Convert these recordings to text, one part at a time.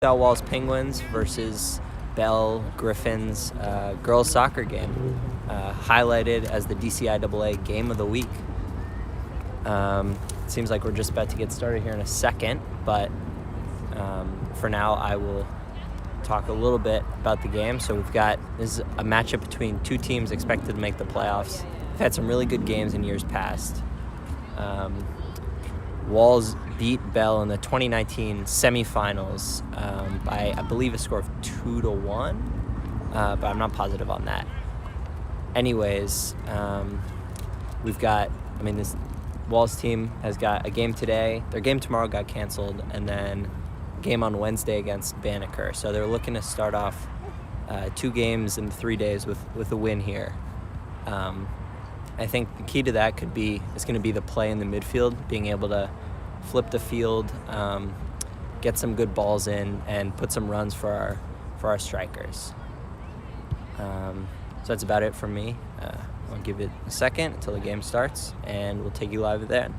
Walls Penguins versus Bell Griffins girls soccer game, highlighted as the DCIAA Game of the Week. It seems like we're just about to get started here in a second, but for now I will talk a little bit about the game. So this is a matchup between two teams expected to make the playoffs. We've had some really good games in years past. Walls beat Bell in the 2019 semifinals by, I believe, a score of 2-1, but I'm not positive on that. Anyways, this Walls team has got a game today. Their game tomorrow got canceled, and then a game on Wednesday against Banneker. So they're looking to start off 2 games in 3 days with a win here. I think the key to that is going to be the play in the midfield, being able to flip the field, get some good balls in, and put some runs for our strikers. So that's about it from me. I'll give it a second until the game starts, and we'll take you live then.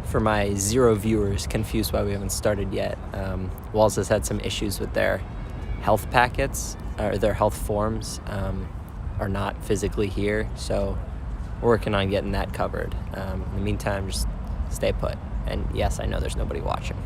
for my 0 viewers confused why we haven't started yet, Walls has had some issues with their health packets, or their health forms are not physically here, so we're working on getting that covered. In the meantime, just stay put. And yes, I know there's nobody watching.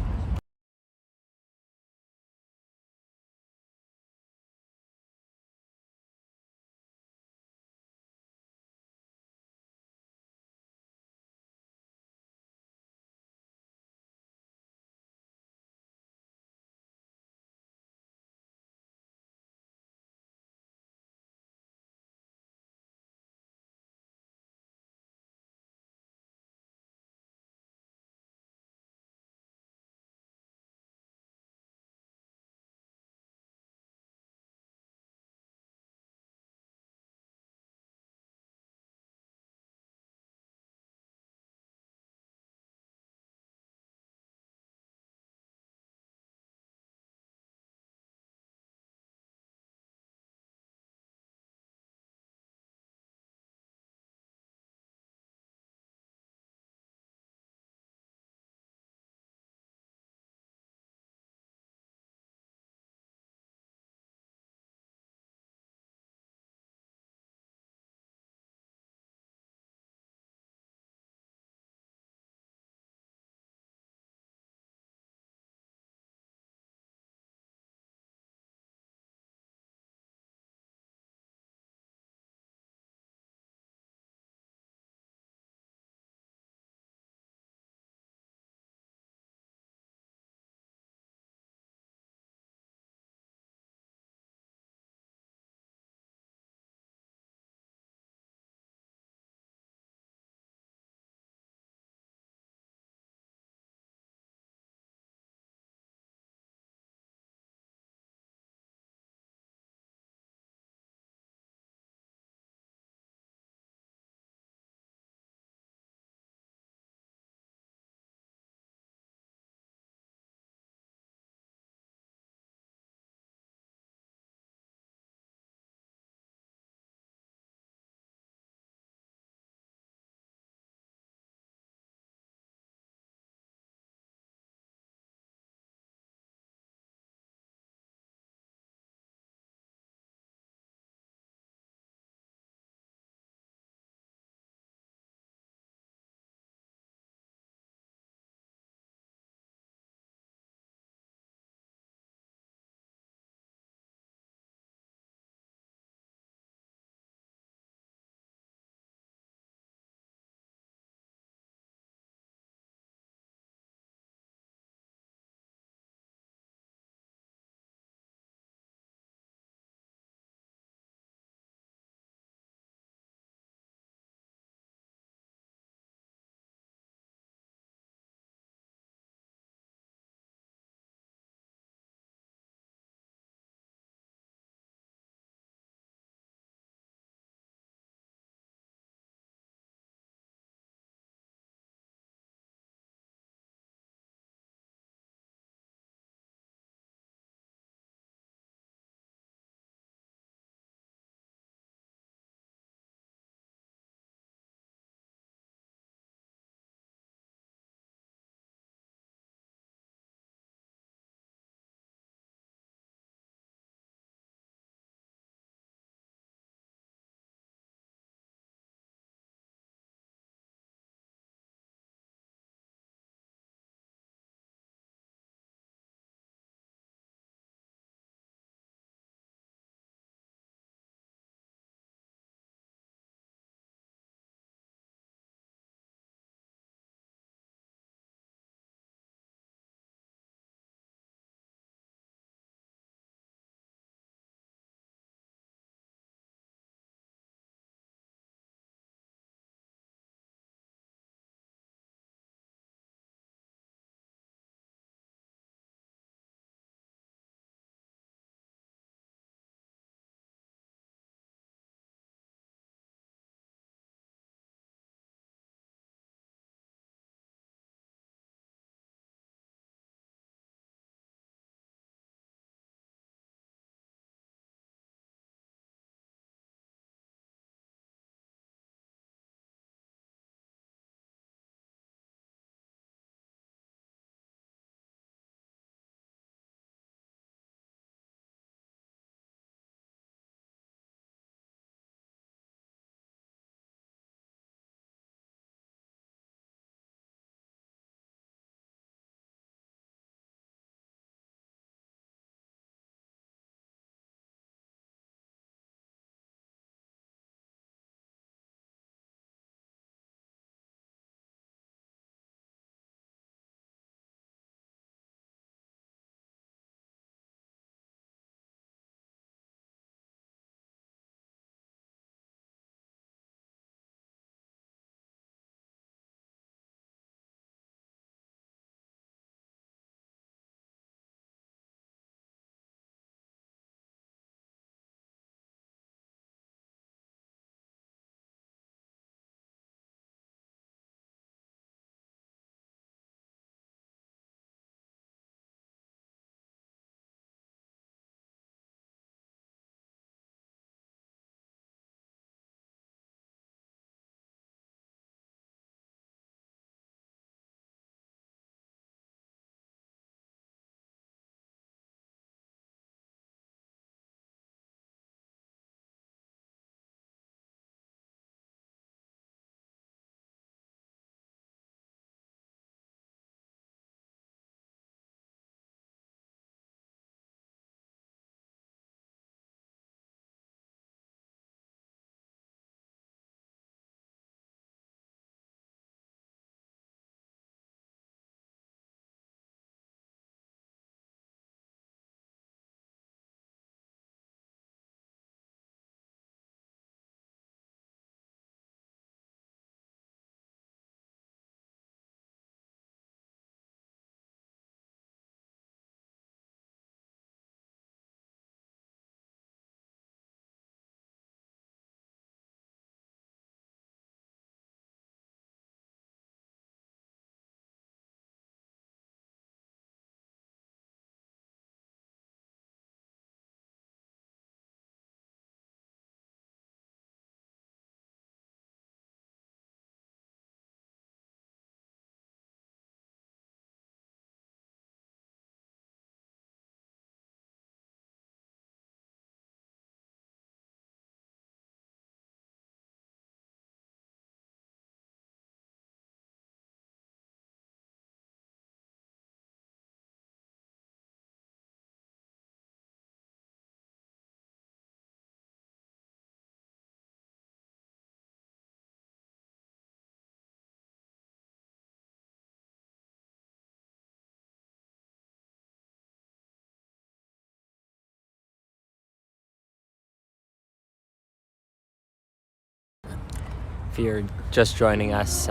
If you're just joining us,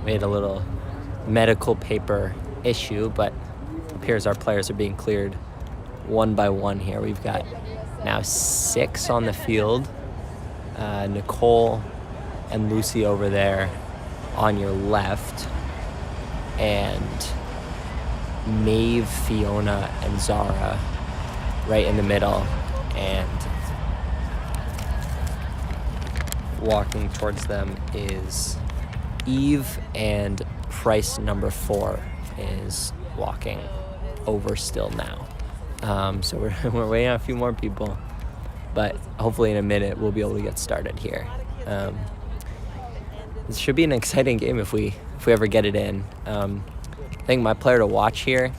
we had a little medical paper issue, but it appears our players are being cleared one by one here. We've got now 6 on the field. Nicole and Lucy over there on your left, and Maeve, Fiona, and Zara right in the middle, and walking towards them is Eve, and Price number 4 is walking over still now. So we're waiting on a few more people, but hopefully in a minute we'll be able to get started here. This should be an exciting game if we ever get it in. I think my player to watch here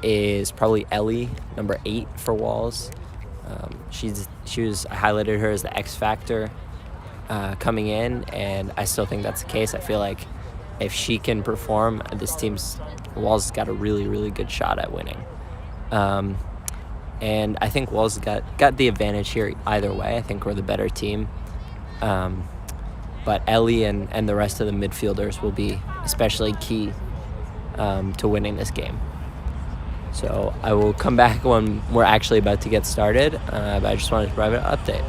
is probably Ellie, number 8 for Walls. I highlighted her as the X factor coming in, and I still think that's the case. I feel like if she can perform, this team's Walls has got a really, really good shot at winning. And I think Walls got the advantage here either way. I think we're the better team. But Ellie and the rest of the midfielders will be especially key to winning this game. So I will come back when we're actually about to get started, but I just wanted to provide an update.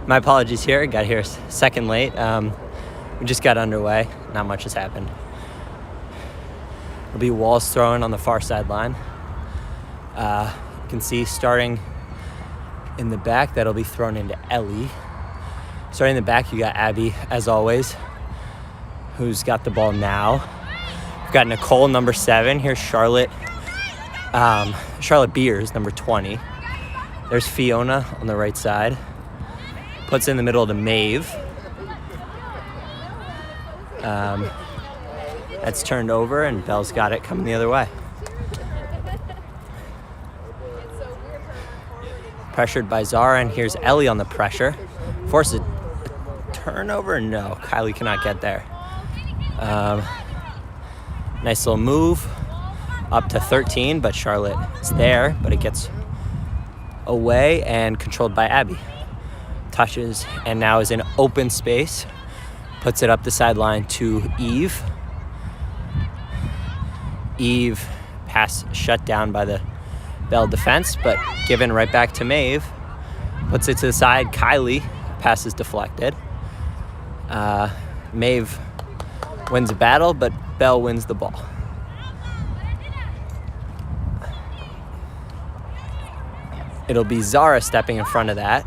My apologies here. Got here a second late. We just got underway. Not much has happened. It'll be Walls throwing on the far sideline. You can see starting in the back, that'll be thrown into Ellie. Starting in the back, you got Abby, as always, who's got the ball now. We've got Nicole, number 7. Here's Charlotte. Charlotte Beers, number 20. There's Fiona on the right side. Puts in the middle to Maeve. That's turned over, and Belle's got it coming the other way. Pressured by Zara, and here's Ellie on the pressure. Forces a turnover. No, Kylie cannot get there. Nice little move up to 13, but Charlotte is there, but it gets away and controlled by Abby. Touches and now is in open space. Puts it up the sideline to Eve. Eve pass shut down by the Belle defense, but given right back to Maeve. Puts it to the side. Kylie, pass is deflected. Maeve wins a battle, but Belle wins the ball. It'll be Zara stepping in front of that,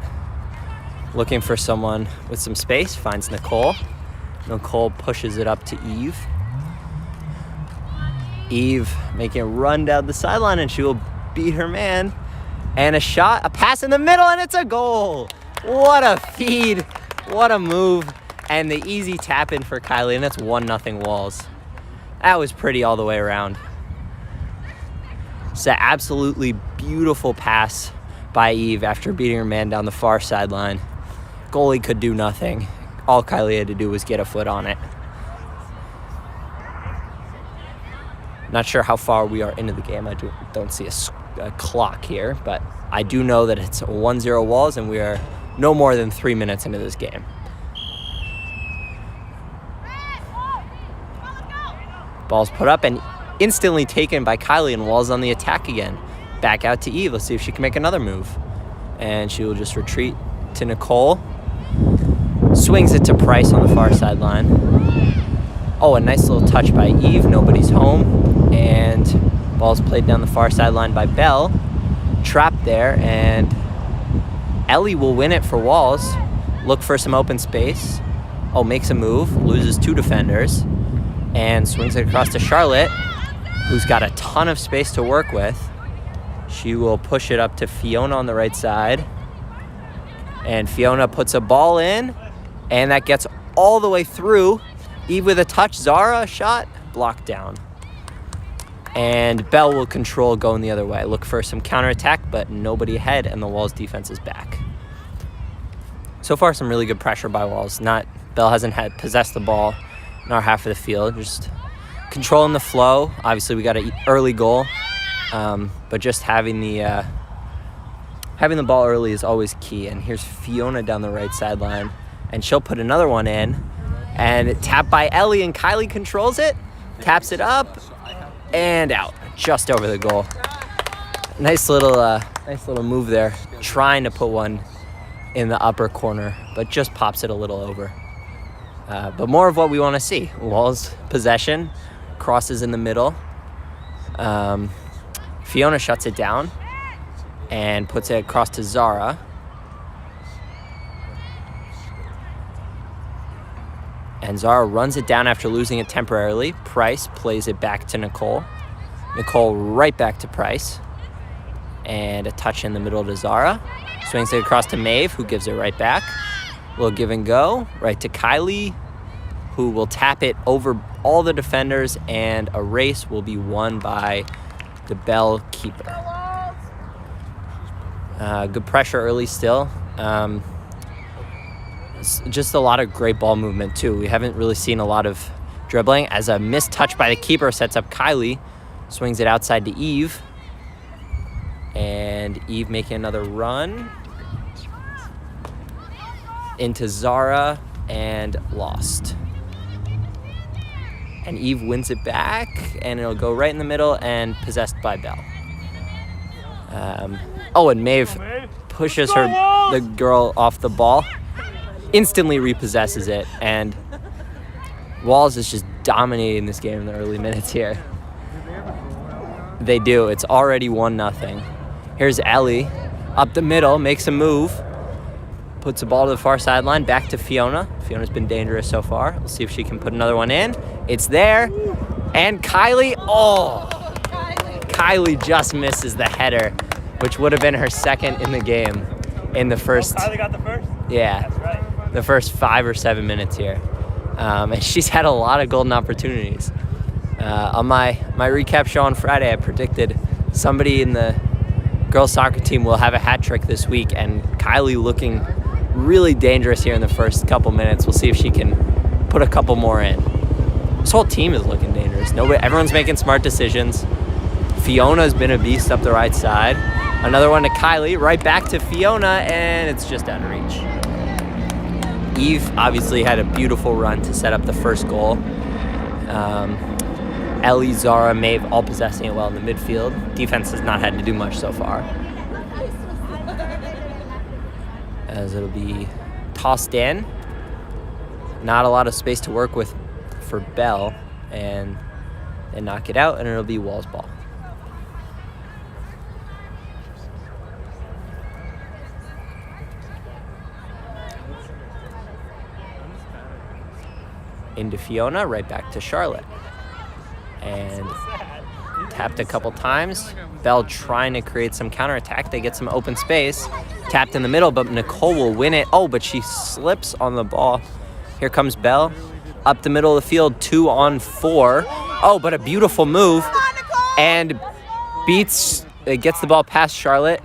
looking for someone with some space, finds Nicole. Nicole pushes it up to Eve. Eve making a run down the sideline, and she will beat her man. And a shot, a pass in the middle, and it's a goal. What a feed, what a move. And the easy tap in for Kylie, and it's 1-0 Walls. That was pretty all the way around. It's an absolutely beautiful pass by Eve after beating her man down the far sideline. Goalie could do nothing. All Kylie had to do was get a foot on it. Not sure how far we are into the game. I don't see a clock here, but I do know that it's 1-0 Walls, and we are no more than 3 minutes into this game. Ball's put up and instantly taken by Kylie, and Walls on the attack again. Back out to Eve. Let's see if she can make another move. And she will just retreat to Nicole. Swings it to Price on the far sideline. Oh, a nice little touch by Eve. Nobody's home. And ball's played down the far sideline by Belle. Trapped there, and Ellie will win it for Walls. Look for some open space. Oh, makes a move. Loses 2 defenders. And swings it across to Charlotte, who's got a ton of space to work with. She will push it up to Fiona on the right side. And Fiona puts a ball in, and that gets all the way through. Eve with a touch, Zara a shot, blocked down. And Belle will control going the other way. Look for some counterattack, but nobody ahead, and the Walls defense is back. So far, some really good pressure by Walls. Belle hasn't possessed the ball in our half of the field, just controlling the flow. Obviously, we got an early goal, but just having the ball early is always key. And here's Fiona down the right sideline, and she'll put another one in, and tapped by Ellie, and Kylie controls it, taps it up, and out, just over the goal. Nice little move there, trying to put one in the upper corner, but just pops it a little over. But more of what we want to see. Walls possession, crosses in the middle. Fiona shuts it down and puts it across to Zara. And Zara runs it down after losing it temporarily. Price plays it back to Nicole. Nicole right back to Price. And a touch in the middle to Zara. Swings it across to Maeve, who gives it right back. Little give and go, right to Kylie, who will tap it over all the defenders, and a race will be won by the Belle keeper. Good pressure early still. Just a lot of great ball movement too. We haven't really seen a lot of dribbling, as a missed touch by the keeper sets up Kylie, swings it outside to Eve, and Eve making another run into Zara, and lost. And Eve wins it back, and it'll go right in the middle and possessed by Belle. And Maeve pushes the girl off the ball, instantly repossesses it, and Walls is just dominating this game in the early minutes here. They do. It's already 1-0. Here's Ellie up the middle, makes a move, puts the ball to the far sideline, back to Fiona. Fiona's been dangerous so far. We'll see if she can put another one in. It's there, And Kylie, Kylie just misses the header, which would have been her second in the game in the first. Kylie got the first? Yeah. That's right. The first 5 or 7 minutes here. And she's had a lot of golden opportunities. On my recap show on Friday, I predicted somebody in the girls soccer team will have a hat trick this week, and Kylie looking really dangerous here in the first couple minutes. We'll see if she can put a couple more in. This whole team is looking dangerous. Everyone's making smart decisions. Fiona's been a beast up the right side. Another one to Kylie, right back to Fiona, and it's just out of reach. Eve obviously had a beautiful run to set up the first goal. Ellie, Zara, Maeve all possessing it well in the midfield. Defense has not had to do much so far. As it'll be tossed in. Not a lot of space to work with for Bell, and they knock it out, and it'll be Wall's ball. Into Fiona, right back to Charlotte. And tapped a couple times. Bell trying to create some counterattack. They get some open space. Tapped in the middle, but Nicole will win it. Oh, but she slips on the ball. Here comes Bell. Up the middle of the field, 2-on-4. Oh, but a beautiful move. And gets the ball past Charlotte.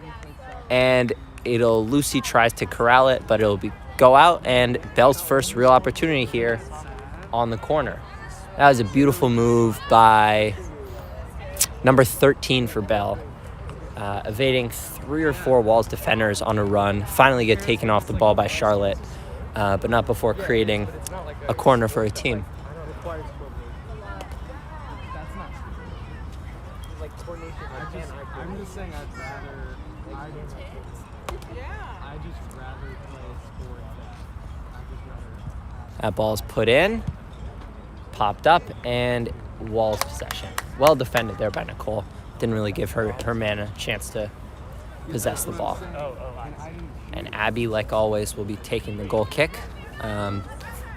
And Lucy tries to corral it, but it'll go out. And Bell's first real opportunity here on the corner. That was a beautiful move by number 13 for Bell. Evading 3 or 4 Walls defenders on a run. Finally get taken off the ball by Charlotte, but not before creating a corner for a team. I'm just saying I'd rather play sport That ball's put in, popped up, and Wall's possession. Well defended there by Nicole. Didn't really give her man a chance to possess the ball. And Abby, like always, will be taking the goal kick,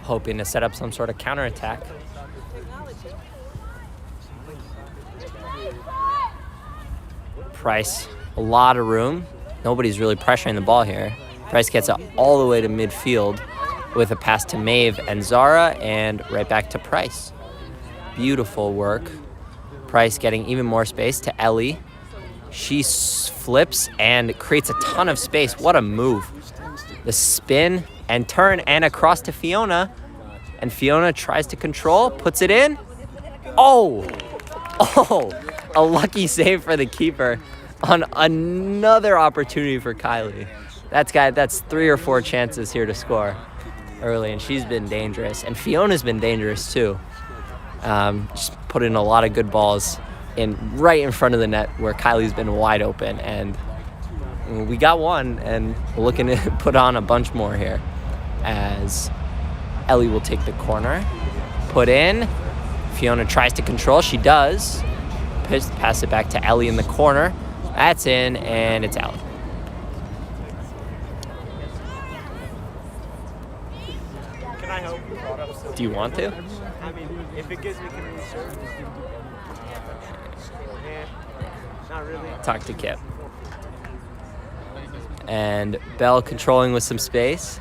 hoping to set up some sort of counterattack. Price, a lot of room. Nobody's really pressuring the ball here. Price gets it all the way to midfield with a pass to Maeve and Zara, and right back to Price. Beautiful work. Price getting even more space to Ellie. She flips and creates a ton of space. What a move. The spin and turn and across to Fiona. And Fiona tries to control, puts it in. Oh, a lucky save for the keeper on another opportunity for Kylie. That's 3 or 4 chances here to score early, and she's been dangerous. And Fiona's been dangerous too. Just put in a lot of good balls right in front of the net where Kylie's been wide open, and we got one, and we're looking to put on a bunch more here as Ellie will take the corner, put in. Fiona tries to control, she does. Pass it back to Ellie in the corner. That's in, and it's out. Can I help? Do you want to? I mean, if it gives me convenience. Yeah, not really. Talk to Kip. And Bell controlling with some space.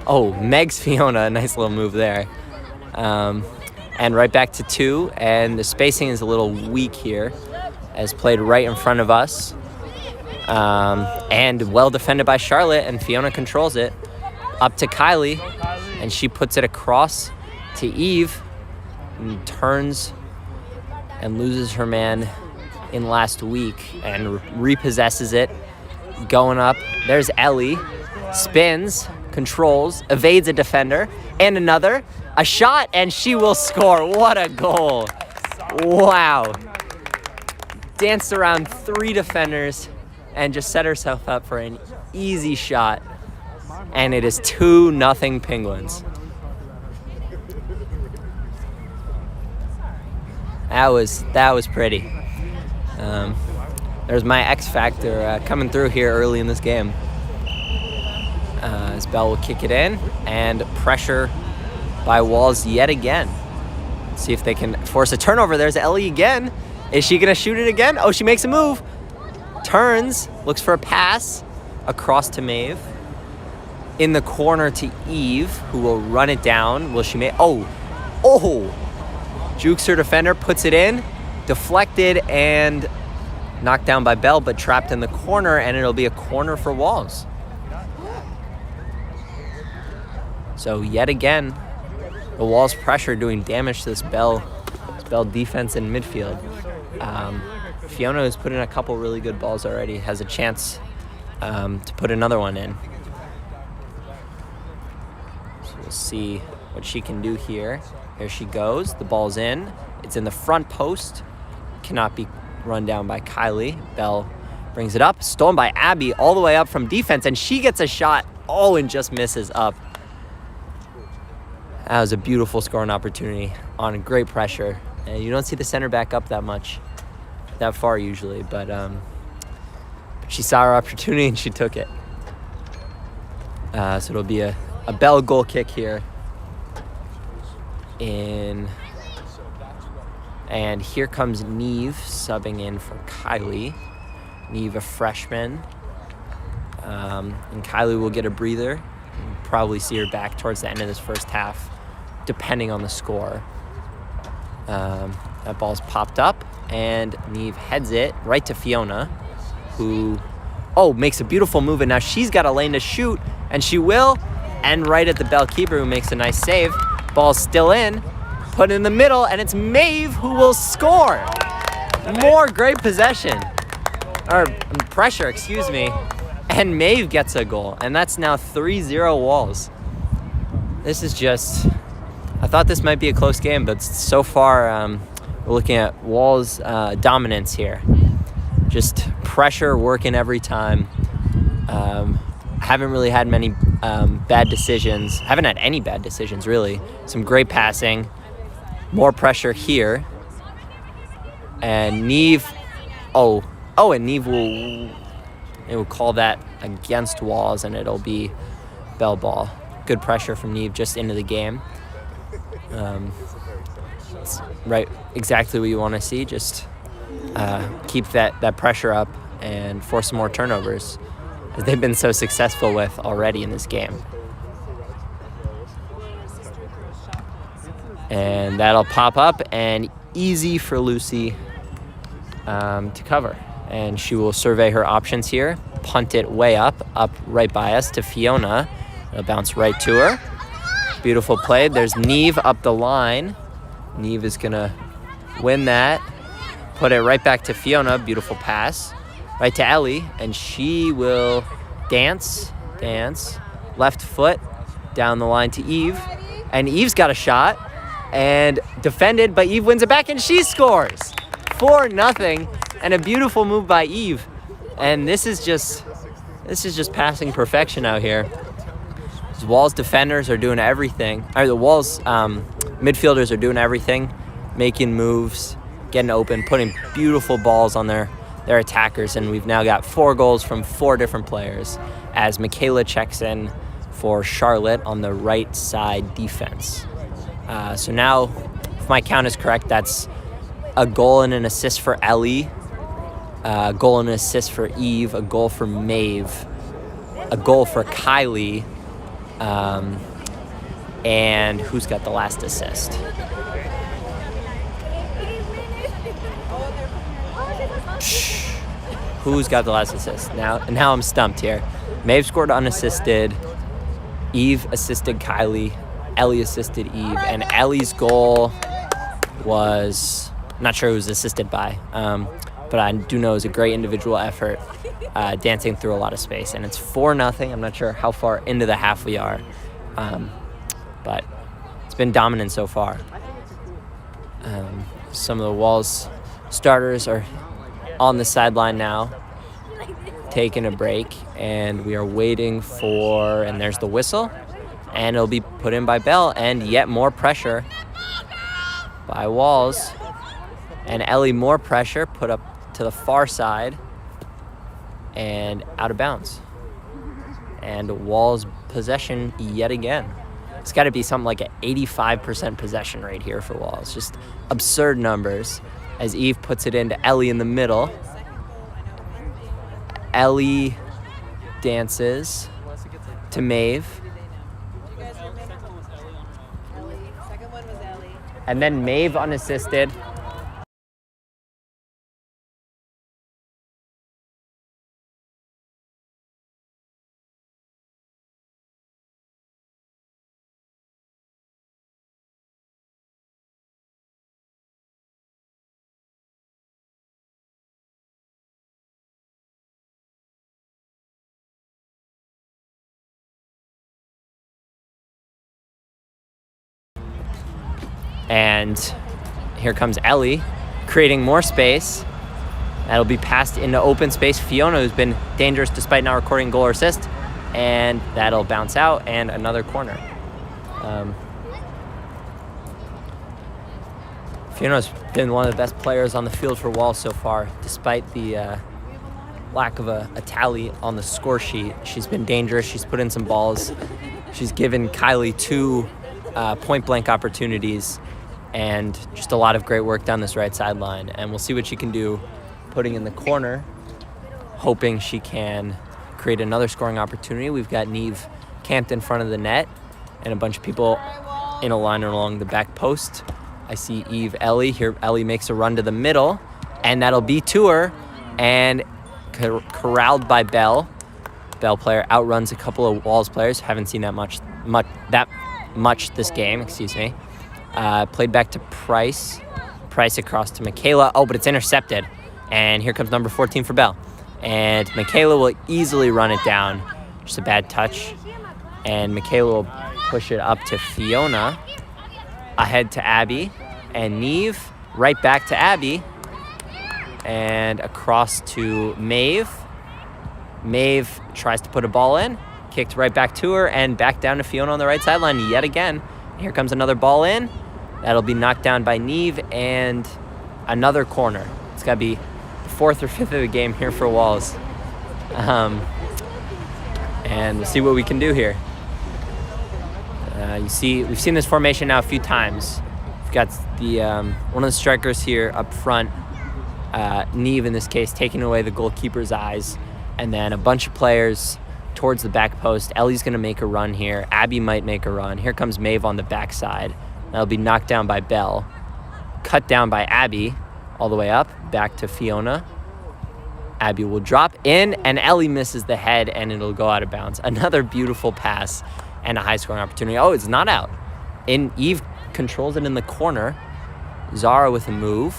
Oh, Meg's Fiona, a nice little move there. And right back to 2, and the spacing is a little weak here, as played right in front of us. And well defended by Charlotte, and Fiona controls it. Up to Kylie, and she puts it across to Eve, and turns and loses her man in last week, and repossesses it. Going up, there's Ellie, spins, controls, evades a defender, and another. A shot, and she will score. What a goal. Wow. Danced around 3 defenders and just set herself up for an easy shot. And it is 2-0 Penguins. That was pretty. There's my X Factor coming through here early in this game. As Bell will kick it in, and pressure by Walls yet again. See if they can force a turnover. There's Ellie again. Is she gonna shoot it again? Oh, she makes a move. Turns, looks for a pass across to Maeve. In the corner to Eve, who will run it down. Will she make, oh. Jukes her defender, puts it in, deflected and knocked down by Bell, but trapped in the corner, and it'll be a corner for Walls. So yet again, the Walls pressure doing damage to this Bell defense in midfield. Fiona has put in a couple really good balls already, has a chance to put another one in. So we'll see what she can do here. Here she goes, the ball's in. It's in the front post, cannot be run down by Kylie. Bell brings it up, stolen by Abby all the way up from defense, and she gets a shot, and just misses up. That was a beautiful scoring opportunity on great pressure. And you don't see the center back up that far usually, but she saw her opportunity and she took it. So it'll be a Bell goal kick here. And here comes Neve subbing in for Kylie. Neve, a freshman. And Kylie will get a breather. We'll probably see her back towards the end of this first half, depending on the score. That ball's popped up, and Neve heads it right to Fiona, who, makes a beautiful move, and now she's got a lane to shoot, and she will, and right at the Bell keeper, who makes a nice save. Ball's still in, put in the middle, and it's Maeve who will score. More great possession, or pressure, excuse me, and Maeve gets a goal, and that's now 3-0 Walls. This is just, I thought this might be a close game, but so far we're looking at Walls' dominance here. Just pressure working every time. Haven't really had many bad decisions. Haven't had any bad decisions, really. Some great passing. More pressure here. And Neve, and Neve will call that against Walls, and it'll be Bell ball. Good pressure from Neve just into the game. It's right, exactly what you want to see. Just keep that pressure up and force some more turnovers, as they've been so successful with already in this game. And that'll pop up, and easy for Lucy to cover. And she will survey her options here, punt it way up right by us to Fiona. It'll bounce right to her. Beautiful play. There's Neve up the line. Neve is going to win that. Put it right back to Fiona. Beautiful pass. Right to Ellie. And she will dance. Left foot down the line to Eve. And Eve's got a shot. And defended, but Eve wins it back and she scores. 4-0. And a beautiful move by Eve. And this is just passing perfection out here. The Walls defenders are doing everything. Or the Walls midfielders are doing everything, making moves, getting open, putting beautiful balls on their attackers. And we've now got 4 goals from 4 different players as Michaela checks in for Charlotte on the right side defense. So now, if my count is correct, that's a goal and an assist for Ellie, a goal and an assist for Eve, a goal for Maeve, a goal for Kylie, and who's got the last assist? Who's got the last assist? Now I'm stumped here. Maeve scored unassisted. Eve assisted Kylie. Ellie assisted Eve. And Ellie's goal was, I'm not sure who was assisted by, but I do know it was a great individual effort, dancing through a lot of space. And it's 4-0. I'm not sure how far into the half we are, but it's been dominant so far. Some of the Walls starters are on the sideline now, taking a break, and we are waiting for, and there's the whistle, and it'll be put in by Bell, and yet more pressure by Walls. And Ellie, more pressure, put up to the far side, and out of bounds. And Walls possession yet again. It's got to be something like an 85% possession rate here for Walls. Just absurd numbers as Eve puts it into Ellie in the middle. Ellie dances to Maeve. Second one was Ellie. And then Maeve unassisted. And here comes Ellie, creating more space. That'll be passed into open space. Fiona, who's been dangerous despite not recording goal or assist, and that'll bounce out, and another corner. Fiona's been one of the best players on the field for Walls so far, despite the lack of a tally on the score sheet. She's been dangerous. She's put in some balls. She's given Kylie 2 point-blank opportunities, and just a lot of great work down this right sideline. And we'll see what she can do putting in the corner, hoping she can create another scoring opportunity. We've got Neve camped in front of the net and a bunch of people in a line along the back post. I see Eve, Ellie. Here Ellie makes a run to the middle, and that'll be to her, and corralled by Bell. Bell player outruns a couple of Walls players. Haven't seen that much this game, excuse me. Played back to Price. Price across to Michaela. Oh, but it's intercepted. And here comes number 14 for Bell. And Michaela will easily run it down. Just a bad touch. And Michaela will push it up to Fiona. Ahead to Abby. And Neve right back to Abby. And across to Maeve. Maeve tries to put a ball in. Kicked right back to her and back down to Fiona on the right sideline yet again. Here comes another ball in. That'll be knocked down by Neve, and another corner. It's got to be the 4th or 5th of the game here for Walls. And we'll see what we can do here. You see, we've seen this formation now a few times. We've got the one of the strikers here up front, Neve in this case, taking away the goalkeeper's eyes, and then a bunch of players towards the back post. Ellie's going to make a run here. Abby might make a run. Here comes Maeve on the backside. That'll be knocked down by Bell. Cut down by Abby all the way up. Back to Fiona. Abby will drop in, and Ellie misses the head, and it'll go out of bounds. Another beautiful pass and a high-scoring opportunity. Oh, it's not out. Eve controls it in the corner. Zara with a move.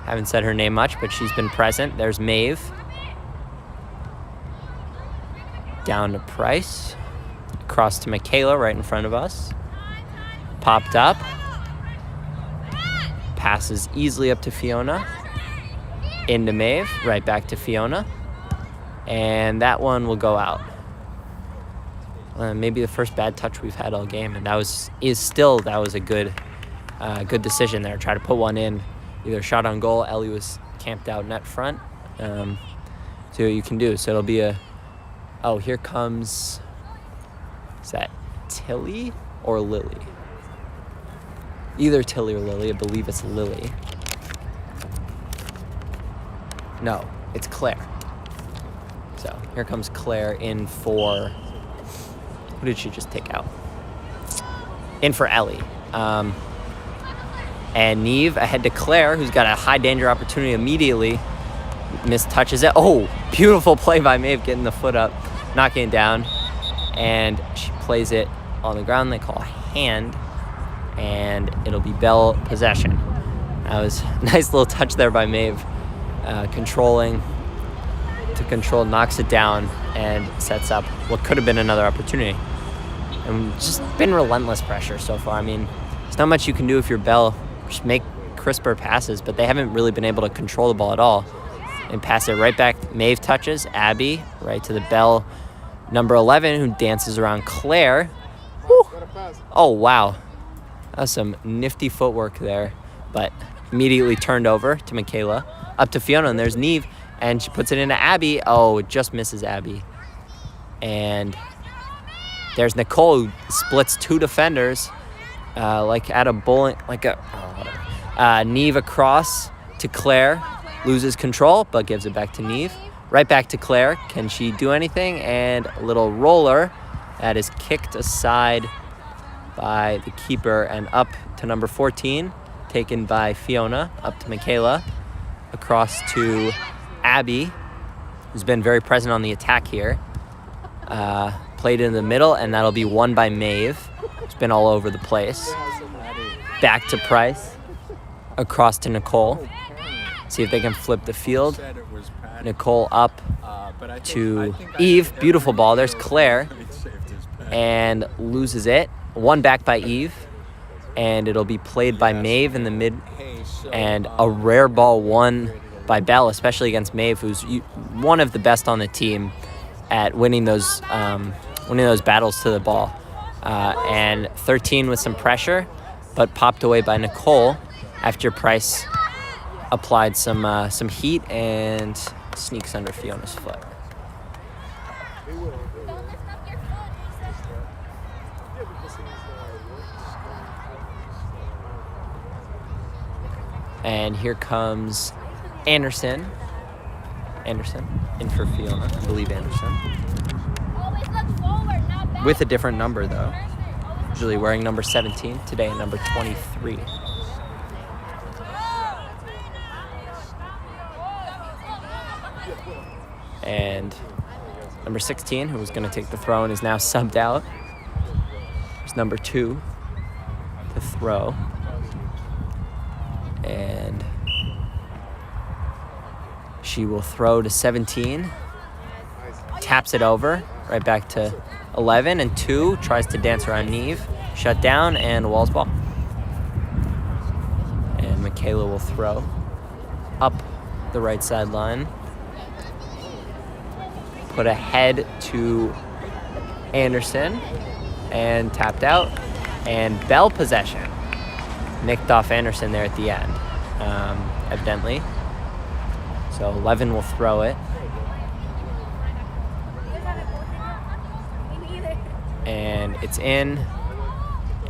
Haven't said her name much, but she's been present. There's Maeve. Down to Price. Across to Michaela right in front of us. Popped up. Passes easily up to Fiona. Into Maeve. Right back to Fiona. And that one will go out. Maybe the first bad touch we've had all game. And that was a good decision there. Try to put one in. Either shot on goal. Ellie was camped out net front. See what you can do. So it'll be a... Oh, here comes, is that Tilly or Lily? Either Tilly or Lily. I believe it's Lily. No, it's Claire. So here comes Claire in for, who did she just take out? In for Ellie. And Neve ahead to Claire, who's got a high danger opportunity immediately. Mistouches it. Oh, beautiful play by Maeve, getting the foot up. Knocking it down, and she plays it on the ground. They call a hand, and it'll be Bell possession. That was a nice little touch there by Maeve, controlling to control, knocks it down, and sets up what could have been another opportunity. And just been relentless pressure so far. I mean, there's not much you can do if you're Bell. Just make crisper passes, but they haven't really been able to control the ball at all. And pass it right back. Maeve touches Abby right to the Bell. Number 11, who dances around Claire. Whew. Oh, wow. That was some nifty footwork there. But immediately turned over to Michaela. Up to Fiona, and there's Neve. And she puts it into Abby. Oh, it just misses Abby. And There's Nicole, who splits two defenders, like at a bowling, Neve across to Claire, loses control, but gives it back to Neve. Right back to Claire. Can she do anything? And a little roller that is kicked aside by the keeper and up to number 14, taken by Fiona, up to Michaela, across to Abby, who's been very present on the attack here. Played in the middle, and that'll be won by Maeve. It's been all over the place. Back to Price, across to Nicole. See if they can flip the field. Nicole up to Eve. Beautiful ball. There's Claire, and loses it. One back by Eve, and it'll be played by Maeve in the mid, and a rare ball won by Belle, especially against Maeve, who's one of the best on the team at winning those battles to the ball. And 13 with some pressure, but popped away by Nicole after Price applied some heat and sneaks under Fiona's foot. And here comes Anderson. Anderson in for Fiona. I believe Anderson. With a different number, though. Usually wearing number 17. Today, number 23. And number 16, who was going to take the throw and is now subbed out. There's number 2 to throw. And she will throw to 17. Taps it over. Right back to 11 and 2. Tries to dance around Neve. Shut down and Walls ball. And Michaela will throw up the right sideline. Put ahead to Anderson. And tapped out. And Belle possession. Nicked off Anderson there at the end, evidently. So 11 will throw it. And it's in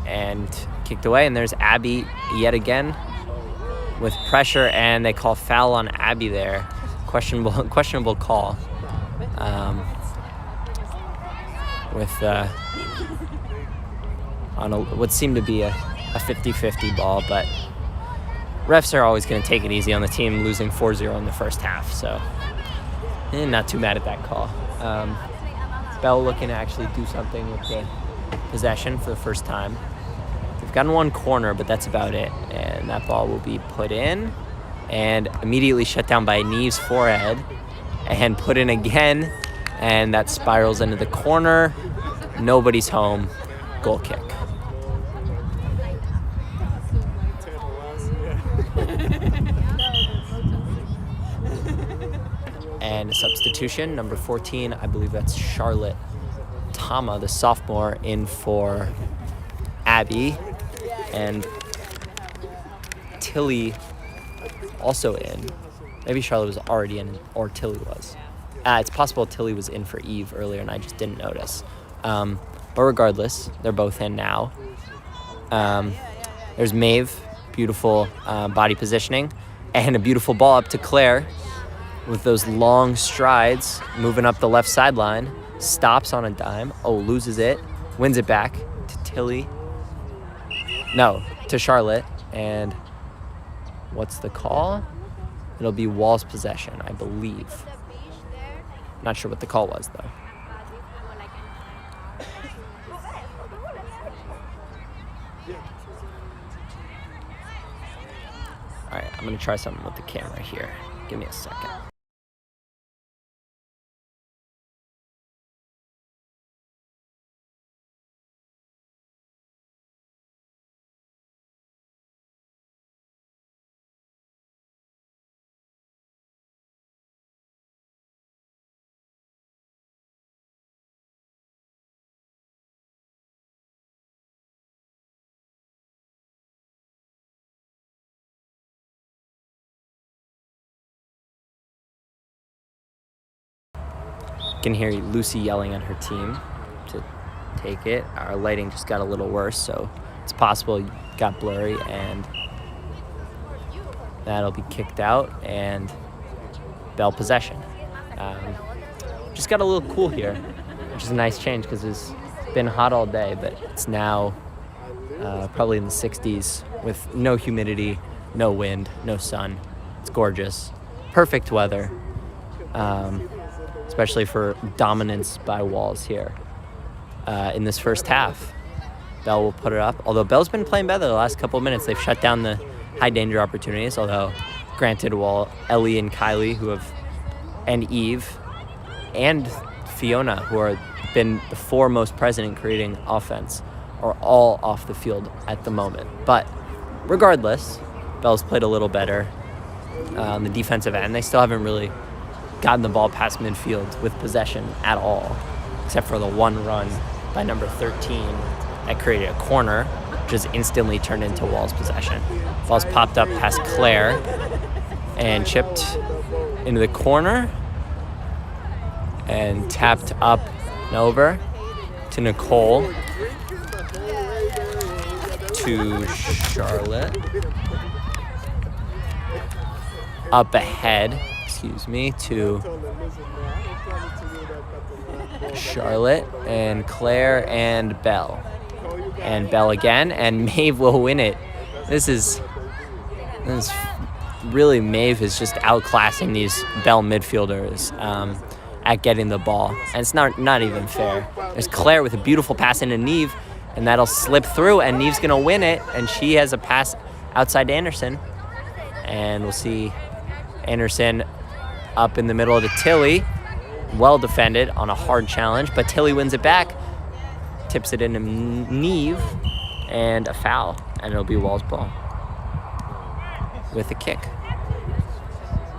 and kicked away. And there's Abby yet again with pressure, and they call foul on Abby there. Questionable call. On what seemed to be a 50-50 ball, but refs are always going to take it easy on the team losing 4-0 in the first half, so not too mad at that call. Belle looking to actually do something with the possession for the first time. They've gotten one corner, but that's about it, and that ball will be put in and immediately shut down by Neve's forehead and put in again, and that spirals into the corner. Nobody's home. Goal kick. And a substitution, number 14, I believe that's Charlotte Tama, the sophomore, in for Abby. And Tilly also in. Maybe Charlotte was already in, or Tilly was. It's possible Tilly was in for Eve earlier and I just didn't notice. But regardless, they're both in now. There's Maeve, beautiful body positioning, and a beautiful ball up to Claire with those long strides, moving up the left sideline, stops on a dime, loses it, wins it back to Tilly. No, to Charlotte, and what's the call? It'll be Wall's possession, I believe. Not sure what the call was, though. All right, I'm going to try something with the camera here. Give me a second. Can hear Lucy yelling at her team to take it. Our lighting just got a little worse, so it's possible it got blurry, and that'll be kicked out, and Bell possession. Just got a little cool here, which is a nice change because it's been hot all day, but it's now probably in the 60s with no humidity, no wind, no sun. It's gorgeous. Perfect weather, especially for dominance by Walls here in this first half. Bell will put it up, although Bell's been playing better the last couple of minutes. They've shut down the high danger opportunities, although granted, Ellie and Kylie, and Eve and Fiona, who are been the four most present in creating offense, are all off the field at the moment. But regardless, Bell's played a little better on the defensive end. They still haven't really gotten the ball past midfield with possession at all, except for the one run by number 13 that created a corner, which is instantly turned into Walls' possession. Ball's popped up past Claire and chipped into the corner and tapped up and over to Nicole, to Charlotte, up ahead, to Charlotte and Claire and Bell. And Bell again, and Maeve will win it. This is really, Maeve is just outclassing these Bell midfielders at getting the ball. And it's not even fair. There's Claire with a beautiful pass into Neve, and that'll slip through, and Neve's going to win it, and she has a pass outside to Anderson. And we'll see Anderson up in the middle of the Tilly. Well defended on a hard challenge, but Tilly wins it back. Tips it into Neve, and a foul, and it'll be Walls' ball with a kick.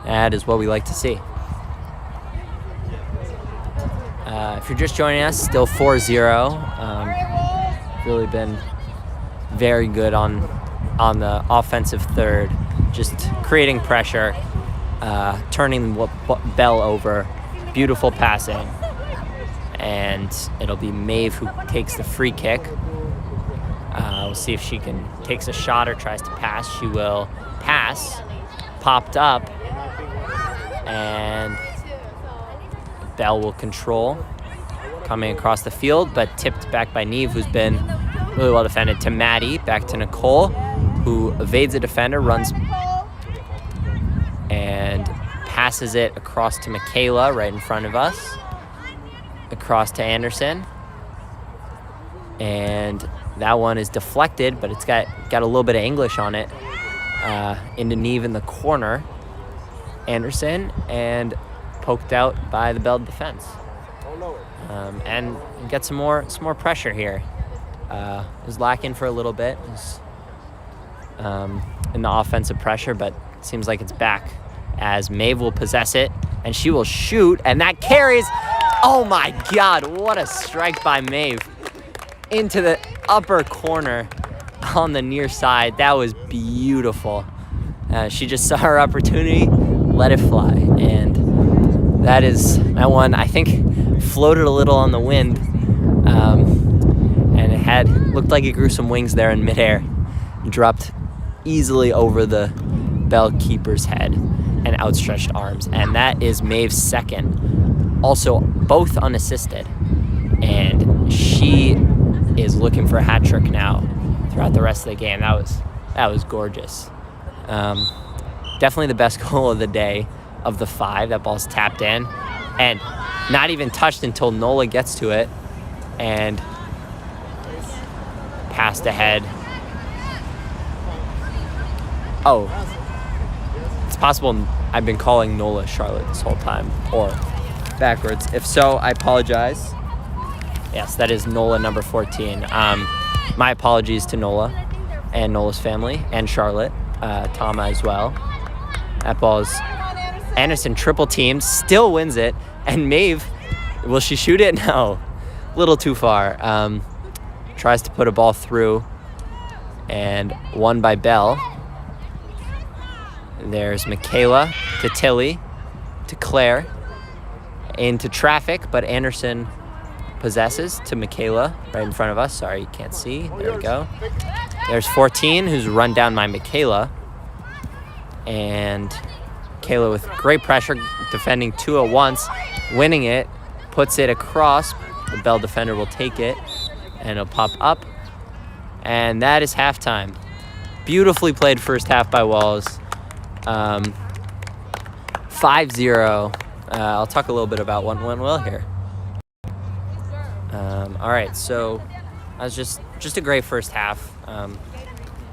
That is what we like to see. If you're just joining us, still 4-0. Really been very good on the offensive third, just creating pressure, turning Bell over, beautiful passing. And it'll be Maeve who takes the free kick. We'll see if she takes a shot or tries to pass. She will pass. Popped up. And Bell will control. Coming across the field, but tipped back by Neve, who's been really well defended, to Maddie. Back to Nicole, who evades a defender, runs and passes it across to Michaela right in front of us. Across to Anderson, and that one is deflected, but it's got a little bit of English on it, into Neve in the corner. Anderson, and poked out by the Bell defense, and get some more pressure here. It was lacking for a little bit in the offensive pressure, but it seems like it's back as Maeve will possess it, and she will shoot, and that carries. Oh my God, what a strike by Maeve into the upper corner on the near side. That was beautiful. She just saw her opportunity, let it fly. And that one, I think, floated a little on the wind. And it looked like it grew some wings there in midair. Dropped easily over the Bell keeper's head and outstretched arms. And that is Maeve's second. Also, both unassisted, and she is looking for a hat trick now throughout the rest of the game. That was gorgeous. Definitely the best goal of the day of the 5. That ball's tapped in and not even touched until Nola gets to it and passed ahead. Oh, it's possible I've been calling Nola Charlotte this whole time, or backwards. If so, I apologize. Yes, that is Nola number 14. My apologies to Nola and Nola's family and Charlotte, Tama as well. That ball is Anderson triple teamed, still wins it, and Maeve, will she shoot it? No, a little too far. Tries to put a ball through, and won by Bell. There's Michaela to Tilly to Claire. Into traffic, but Anderson possesses to Michaela right in front of us. Sorry, you can't see. There we go. There's 14, who's run down by Michaela. And Michaela with great pressure, defending 2 at once, winning it, puts it across. The Bell defender will take it, and it'll pop up. And that is halftime. Beautifully played first half by Walls. 5-0. I'll talk a little bit about what went well here. All right, so that was just a great first half.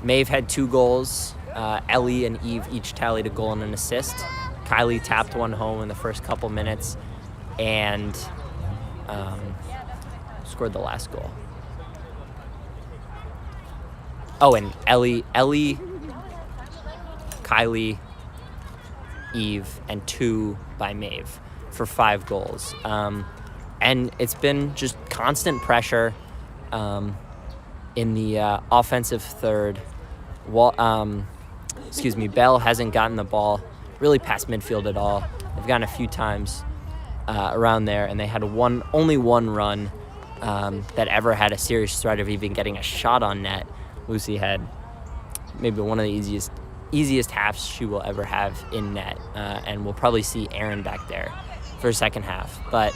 Maeve had 2 goals. Ellie and Eve each tallied a goal and an assist. Kylie tapped one home in the first couple minutes and scored the last goal. Oh, and Ellie, Kylie, Eve, and 2 by Maeve for 5 goals. And it's been just constant pressure in the offensive third. Bell hasn't gotten the ball really past midfield at all. They've gotten a few times around there, and they had only one run that ever had a serious threat of even getting a shot on net. Lucy had maybe one of the easiest halves she will ever have in net, and we'll probably see Aaron back there for a second half. But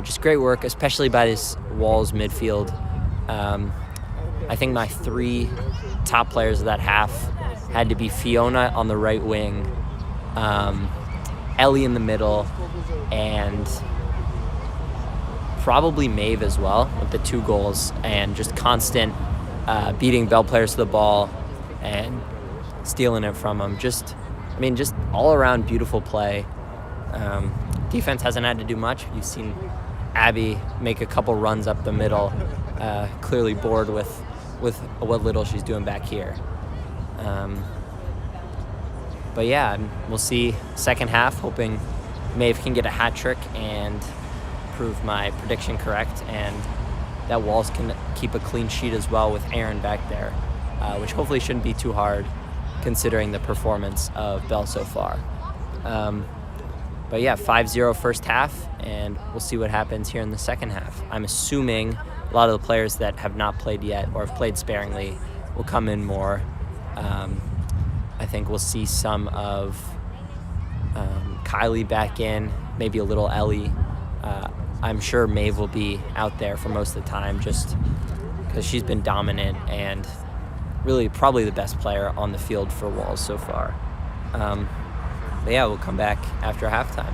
just great work, especially by this Walls midfield. I think my 3 top players of that half had to be Fiona on the right wing, Ellie in the middle, and probably Maeve as well with the 2 goals, and just constant beating Bell players to the ball and stealing it from them. Just all around beautiful play. Defense hasn't had to do much. You've seen Abby make a couple runs up the middle, clearly bored with what little she's doing back here. But yeah, we'll see second half, hoping Maeve can get a hat trick and prove my prediction correct, and that Walls can keep a clean sheet as well with Aaron back there, which hopefully shouldn't be too hard considering the performance of Bell so far. But yeah, 5-0 first half, and we'll see what happens here in the second half. I'm assuming a lot of the players that have not played yet or have played sparingly will come in more. I think we'll see some of Kylie back in, maybe a little Ellie. I'm sure Maeve will be out there for most of the time just because she's been dominant and really probably the best player on the field for Walls so far. But yeah, we'll come back after halftime.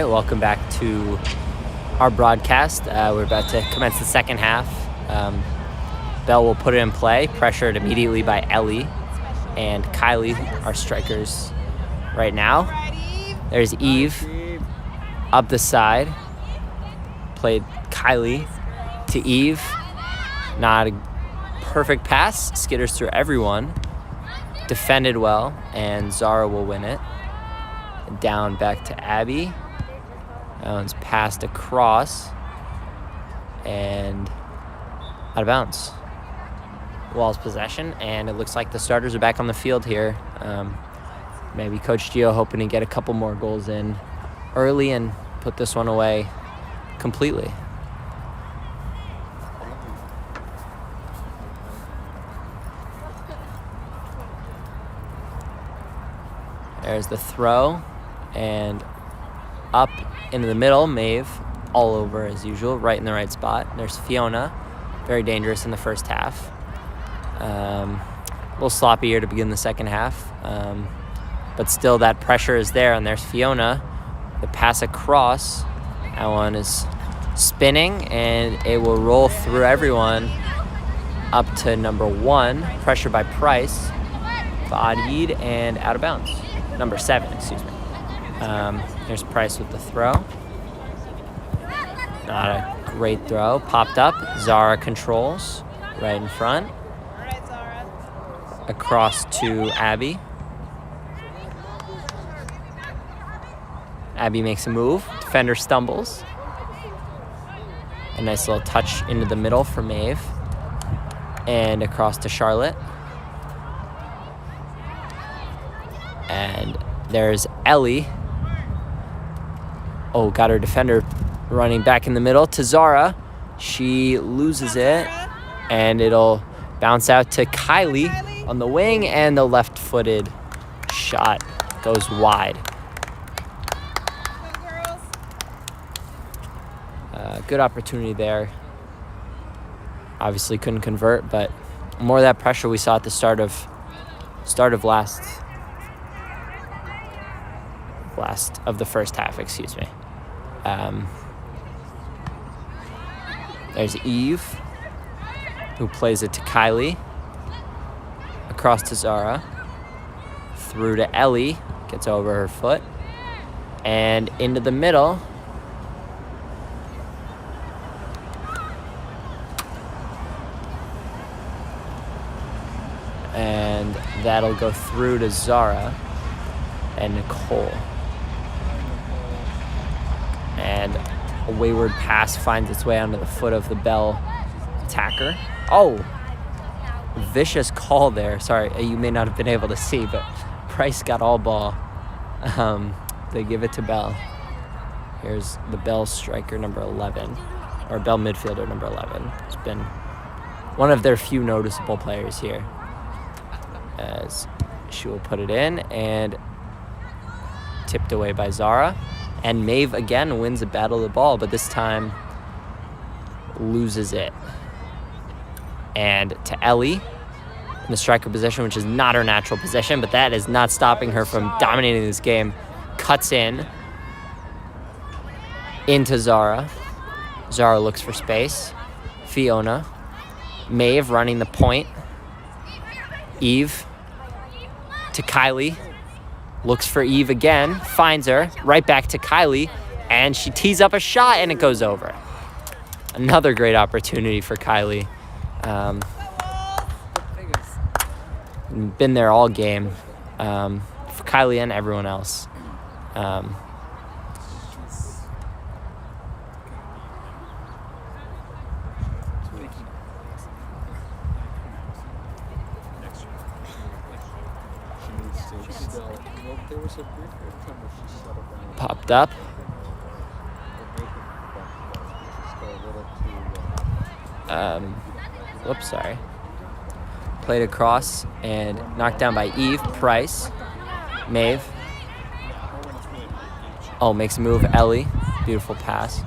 right, welcome back to our broadcast. We're about to commence the second half. Bell will put it in play, pressured immediately by Ellie and Kylie, our strikers right now. There's Eve up the side. Played Kylie to Eve. Not a perfect pass. Skitters through everyone. Defended well, and Zara will win it. Down back to Abby. That one's passed across and out of bounds. Wall's possession, and it looks like the starters are back on the field here. Maybe Coach Gio hoping to get a couple more goals in early and put this one away completely. There's the throw, and up into the middle, Maeve, all over as usual, right in the right spot. There's Fiona, very dangerous in the first half. A little sloppy here to begin the second half, but still that pressure is there, and there's Fiona. The pass across, that one is spinning, and it will roll through everyone up to number 1, pressure by Price, Fadid, and out of bounds. Number 7, excuse me. Here's Price with the throw. Not a great throw. Popped up. Zara controls right in front. All right, Zara. Across to Abby. Abby makes a move. Defender stumbles. A nice little touch into the middle for Maeve. And across to Charlotte. And there's Ellie. Oh, got her defender running back in the middle to Zara. She loses it, and it'll bounce out to Kylie on the wing, and the left-footed shot goes wide. Good opportunity there. Obviously couldn't convert, but more of that pressure we saw at the start of last of the first half, excuse me. There's Eve, who plays it to Kylie. Across to Zara. Through to Ellie. Gets over her foot. And into the middle. And that'll go through to Zara and Nicole. And a wayward pass finds its way onto the foot of the Bell attacker. Oh, vicious call there. Sorry, you may not have been able to see, but Price got all ball. They give it to Bell. Here's the Bell striker, number 11, or Bell midfielder, number 11. It's been one of their few noticeable players here. As she will put it in, and tipped away by Zara. And Maeve again wins the battle of the ball, but this time loses it. And to Ellie in the striker position, which is not her natural position, but that is not stopping her from dominating this game. Cuts in into Zara. Zara looks for space. Fiona. Maeve running the point. Eve to Kylie. Looks for Eve again, finds her, right back to Kylie, and she tees up a shot, and it goes over. Another great opportunity for Kylie. Been there all game for Kylie and everyone else. Popped up. Whoops, sorry. Played across and knocked down by Eve. Price. Maeve. Oh, makes a move. Ellie. Beautiful pass.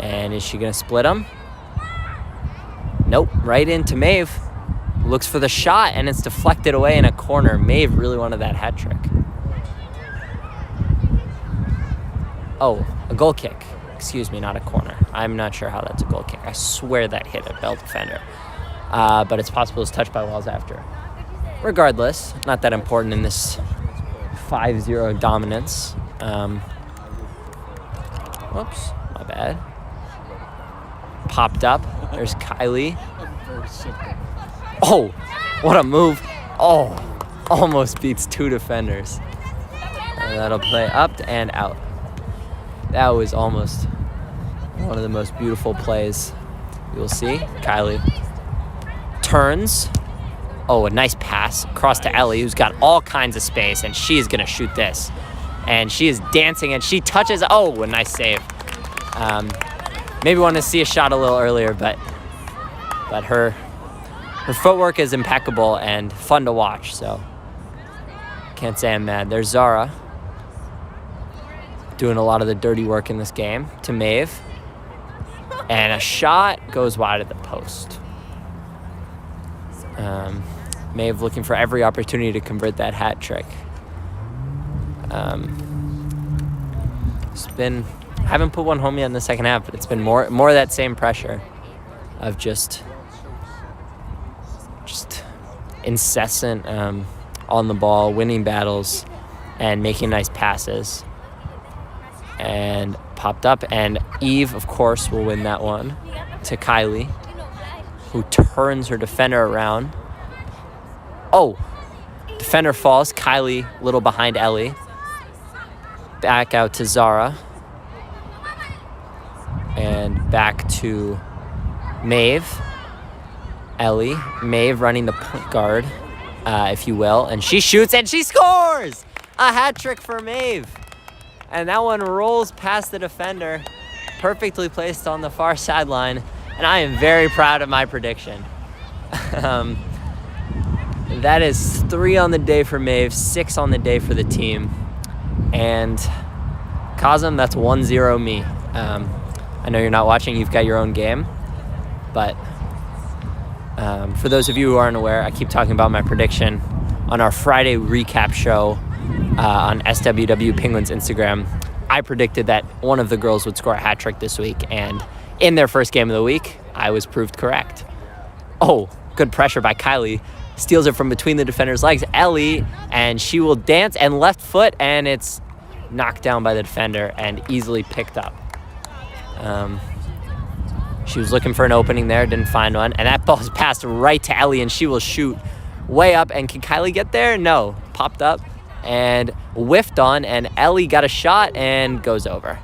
And is she going to split them? Nope. Right into Maeve. Looks for the shot, and it's deflected away in a corner. Maeve really wanted that hat trick. Oh, a goal kick. Excuse me, not a corner. I'm not sure how that's a goal kick. I swear that hit a Bell defender. But it's possible it's touched by Wells after. Regardless, not that important in this 5-0 dominance. Whoops, my bad. Popped up. There's Kylie. Oh, what a move. Oh, almost beats 2 defenders. And that'll play up and out. That was almost one of the most beautiful plays you'll see. Kylie turns. Oh, a nice pass across to Ellie, who's got all kinds of space, and she is going to shoot this. And she is dancing, and she touches. Oh, a nice save. Maybe wanted to see a shot a little earlier, but her footwork is impeccable and fun to watch, so can't say I'm mad. There's Zara doing a lot of the dirty work in this game to Maeve. And a shot goes wide at the post. Maeve looking for every opportunity to convert that hat trick. I haven't put one home yet in the second half, but it's been more of that same pressure of just incessant on the ball, winning battles, and making nice passes. And popped up, and Eve, of course, will win that one to Kylie, who turns her defender around. Oh, defender falls. Kylie, a little behind Ellie. Back out to Zara. And back to Maeve. Ellie. Maeve running the point guard, if you will. And she shoots, and she scores! A hat trick for Maeve. And that one rolls past the defender, perfectly placed on the far sideline. And I am very proud of my prediction. That is 3 on the day for Maeve, 6 on the day for the team. And Kazem, that's 1-0 me. I know you're not watching, you've got your own game. But for those of you who aren't aware, I keep talking about my prediction on our Friday recap show on SWW Penguins Instagram. I predicted that one of the girls would score a hat trick this week, and in their first game of the week, I was proved correct. Oh, good pressure by Kylie. Steals it from between the defender's legs. Ellie, and she will dance and left foot, and it's knocked down by the defender and easily picked up. She was looking for an opening there, didn't find one, and that ball's passed right to Ellie, and she will shoot way up. And can Kylie get there? No. Popped up and whiffed on, and Ellie got a shot and goes over.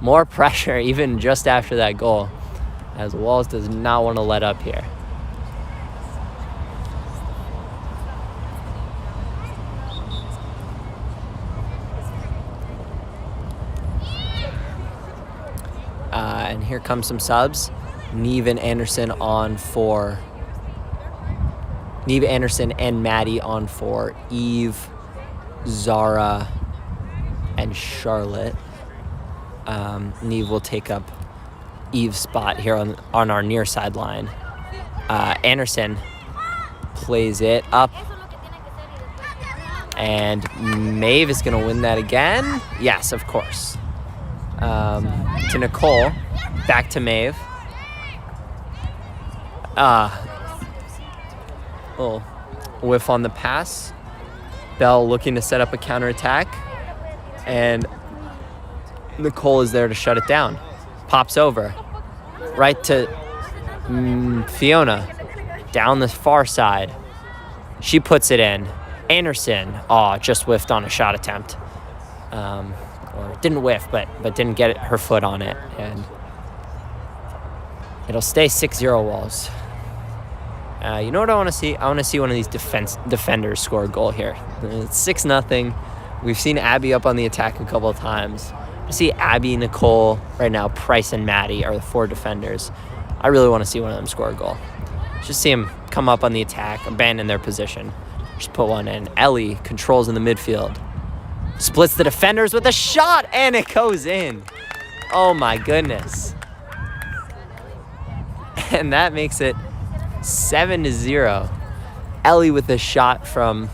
More pressure even just after that goal, as Walls does not want to let up here. And here comes some subs. Neve Anderson and Maddie on for Eve, Zara, and Charlotte. Neve will take up Eve's spot here on our near sideline. Anderson plays it up. And Maeve is going to win that again. Yes, of course. To Nicole. Back to Maeve. Little whiff on the pass. Bell looking to set up a counterattack. And Nicole is there to shut it down. Pops over. Right to Fiona. Down the far side. She puts it in. Anderson. Just whiffed on a shot attempt. Or didn't whiff, but didn't get her foot on it. And it'll stay 6-0 Walls. You know what I want to see? I want to see one of these defenders score a goal here. It's 6-0. We've seen Abby up on the attack a couple of times. I see Abby, Nicole, right now, Price, and Maddie are the 4 defenders. I really want to see one of them score a goal. Just see them come up on the attack, abandon their position. Just put one in. Ellie controls in the midfield. Splits the defenders with a shot, and it goes in. Oh, my goodness. And that makes it 7-0. Ellie with a shot from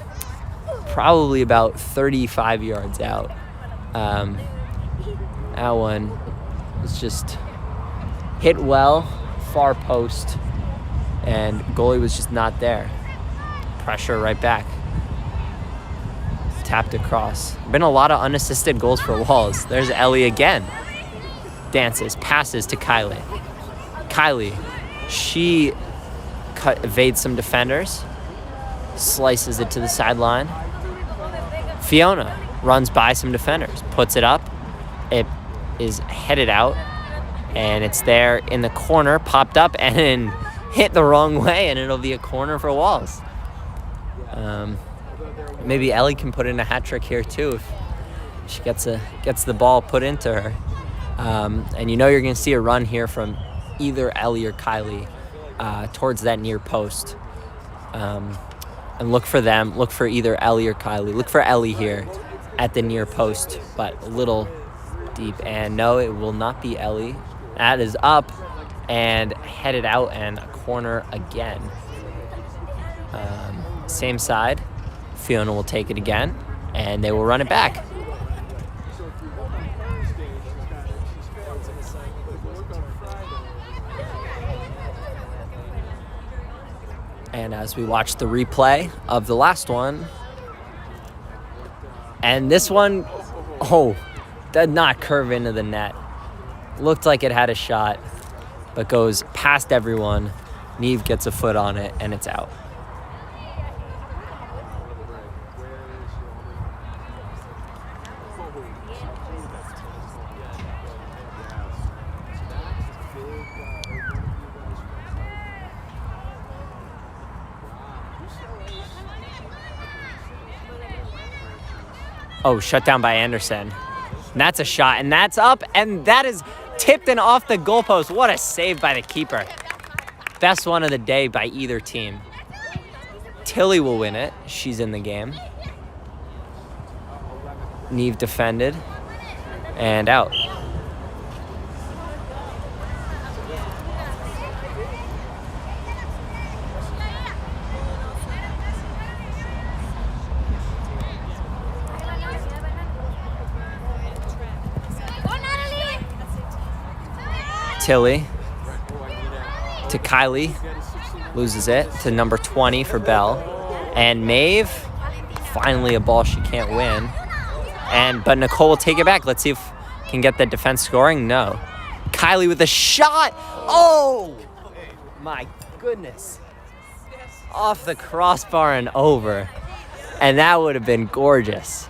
probably about 35 yards out. That one was just hit well, far post, and goalie was just not there. Pressure right back. Tapped across. Been a lot of unassisted goals for Walls. There's Ellie again. Dances, passes to Kylie. Kylie, she evades some defenders, slices it to the sideline. Fiona runs by some defenders, puts it up. It is headed out, and it's there in the corner, popped up and hit the wrong way, and it'll be a corner for Walls. Maybe Ellie can put in a hat trick here too if she gets the ball put into her. And you know you're going to see a run here from either Ellie or Kylie towards that near post. And look for them. Look for either Ellie or Kylie. Look for Ellie here at the near post, but a little deep. And no, it will not be Ellie. That is up and headed out, and a corner again. Same side. Fiona will take it again, and they will run it back. And as we watch the replay of the last one, and this one, did not curve into the net. Looked like it had a shot, but goes past everyone. Neve gets a foot on it, and it's out. Oh, shut down by Anderson. And that's a shot, and that's up, and that is tipped and off the goalpost. What a save by the keeper. Best one of the day by either team. Tilly will win it. She's in the game. Neve defended, and out. Tilly to Kylie, loses it to number 20 for Bell, and Maeve, finally a ball she can't win, but Nicole will take it back. Let's see if can get the defense scoring. No, Kylie with a shot. Oh my goodness, off the crossbar and over, and that would have been gorgeous.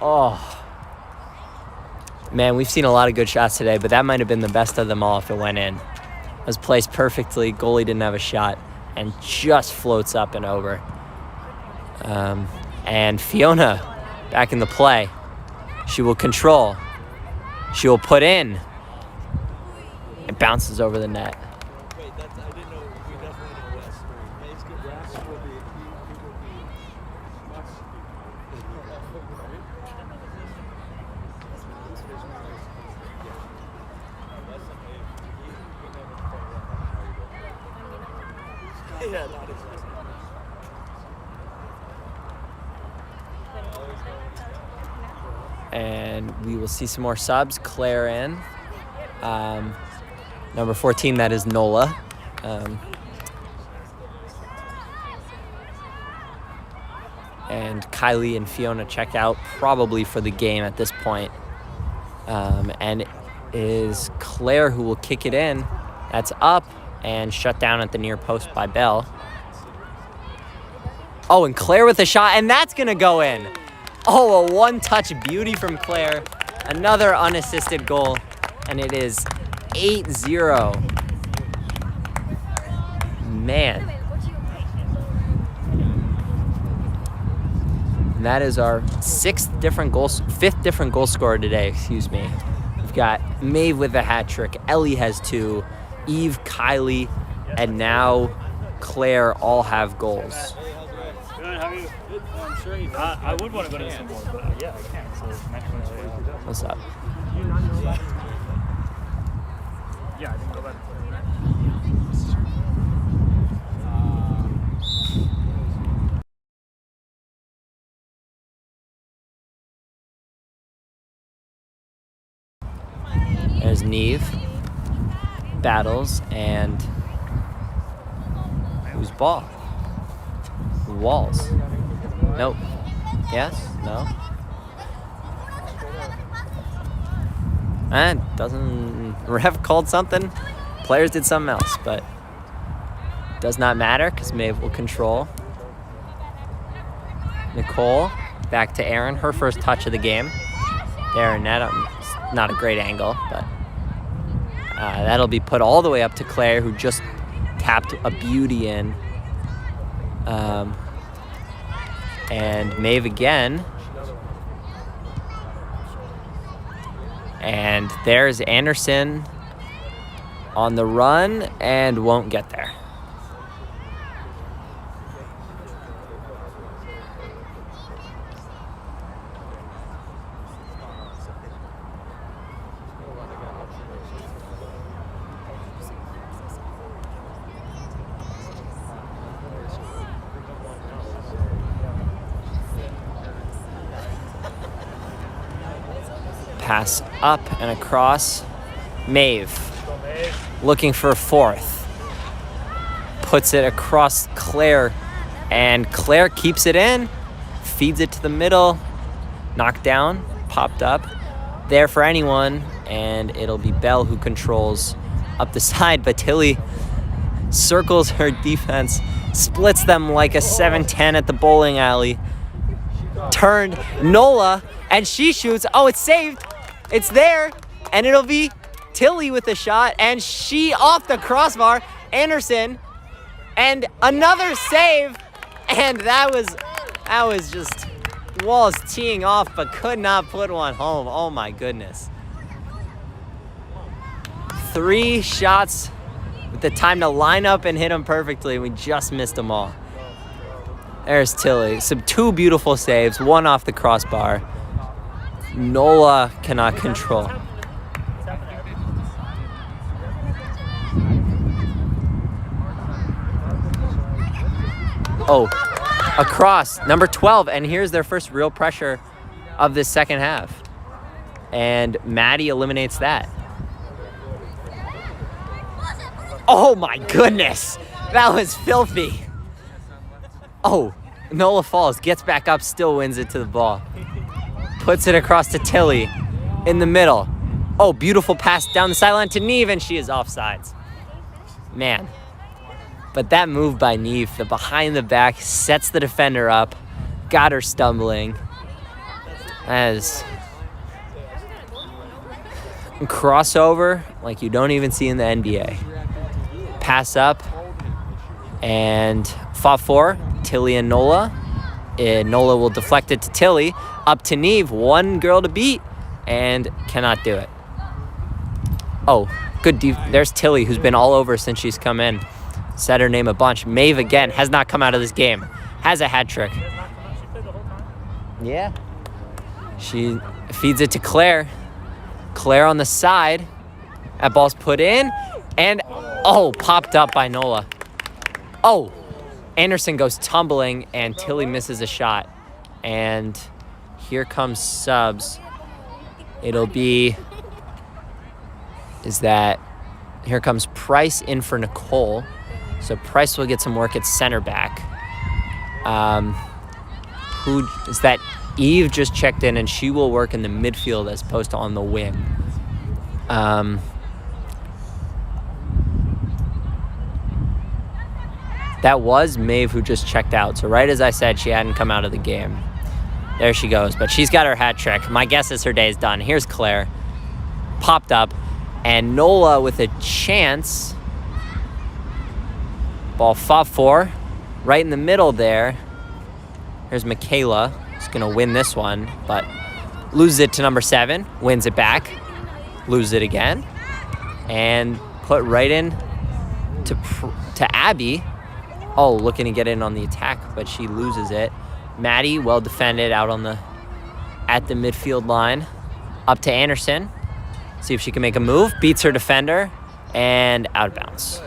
Oh. Man, we've seen a lot of good shots today, but that might have been the best of them all if it went in. It was placed perfectly. Goalie didn't have a shot and just floats up and over. And Fiona back in the play. She will control. She will put in. It bounces over the net. And we will see some more subs. Claire in. Number 14, that is Nola. And Kylie and Fiona check out probably for the game at this point. And it is Claire who will kick it in. That's up and shut down at the near post by Bell. Oh, and Claire with a shot, and that's going to go in. Oh, a one-touch beauty from Claire. Another unassisted goal, and it is 8-0. Man. And that is our fifth different goal scorer today, excuse me. We've got Maeve with a hat trick. Ellie has 2. Eve, Kylie, and now Claire all have goals. Good, how are you? I'm sure you I would want to go to some more, but yeah, I can't. So next one. What's up? Yeah, I didn't go back. Neve battles, and whose ball? Walls. Nope. Yes? No? Doesn't... Ref called something. Players did something else, but does not matter because Maeve will control. Nicole back to Erin, her first touch of the game. There, not a great angle, but that'll be put all the way up to Claire, who just tapped a beauty in. And Maeve again. And there's Anderson on the run and won't get there. Pass up and across. Maeve looking for a fourth. Puts it across Claire, and Claire keeps it in. Feeds it to the middle. Knocked down, popped up. There for anyone, and it'll be Belle who controls up the side, but Tilly circles her defense, splits them like a 7-10 at the bowling alley. Turned Nola, and she shoots. Oh, it's saved. It's there, and it'll be Tilly with the shot, and she off the crossbar. Anderson, and another save, and that was just Walls teeing off, but could not put one home. Oh my goodness. 3 shots with the time to line up and hit them perfectly, and we just missed them all. There's Tilly. 2 beautiful saves, 1 off the crossbar. Nola cannot control. Oh, across, number 12, and here's their first real pressure of this second half. And Maddie eliminates that. Oh my goodness, that was filthy. Oh, Nola falls, gets back up, still wins it to the ball. Puts it across to Tilly in the middle. Oh, beautiful pass down the sideline to Neve, and she is offsides. Man. But that move by Neve, the behind the back, sets the defender up, got her stumbling. As crossover like you don't even see in the NBA. Pass up, and fought for Tilly and Nola. Nola will deflect it to Tilly, up to Neve, 1 girl to beat, and cannot do it. Oh, good. There's Tilly, who's been all over since she's come in. Said her name a bunch. Maeve again has not come out of this game. Has a hat trick. Yeah. She feeds it to Claire. Claire on the side. That ball's put in, and popped up by Nola. Oh. Anderson goes tumbling, and Tilly misses a shot. And here comes subs. It'll be... Here comes Price in for Nicole. So Price will get some work at center back. Who is that? Eve just checked in, and she will work in the midfield as opposed to on the wing. That was Maeve who just checked out. So right as I said, she hadn't come out of the game. There she goes. But she's got her hat trick. My guess is her day is done. Here's Claire. Popped up. And Nola with a chance. Ball fought for. Right in the middle there. Here's Michaela. Who's going to win this one. But loses it to number 7. Wins it back. Loses it again. And put right in to Abby. Oh, looking to get in on the attack, but she loses it. Maddie, well defended out at the midfield line. Up to Anderson. See if she can make a move. Beats her defender, and out of bounds.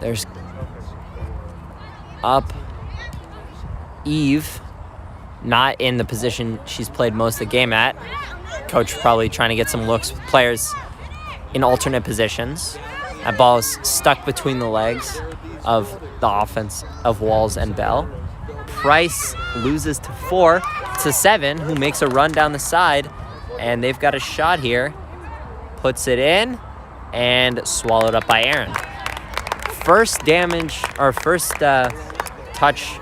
There's up Eve, not in the position she's played most of the game at. Coach probably trying to get some looks with players in alternate positions. That ball is stuck between the legs of the offense of Walls and Bell. Price loses to 4 to 7, who makes a run down the side, and they've got a shot here. Puts it in and swallowed up by Aaron. First touch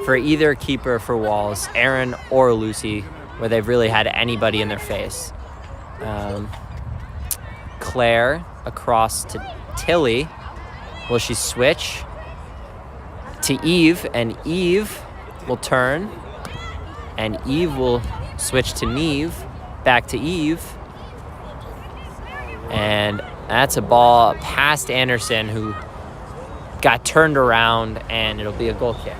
for either keeper for Walls, Aaron or Lucy, where they've really had anybody in their face. Claire across to Tilly. Will she switch to Eve? And Eve will turn. And Eve will switch to Neve. Back to Eve. And that's a ball past Anderson, who got turned around, and it'll be a goal kick.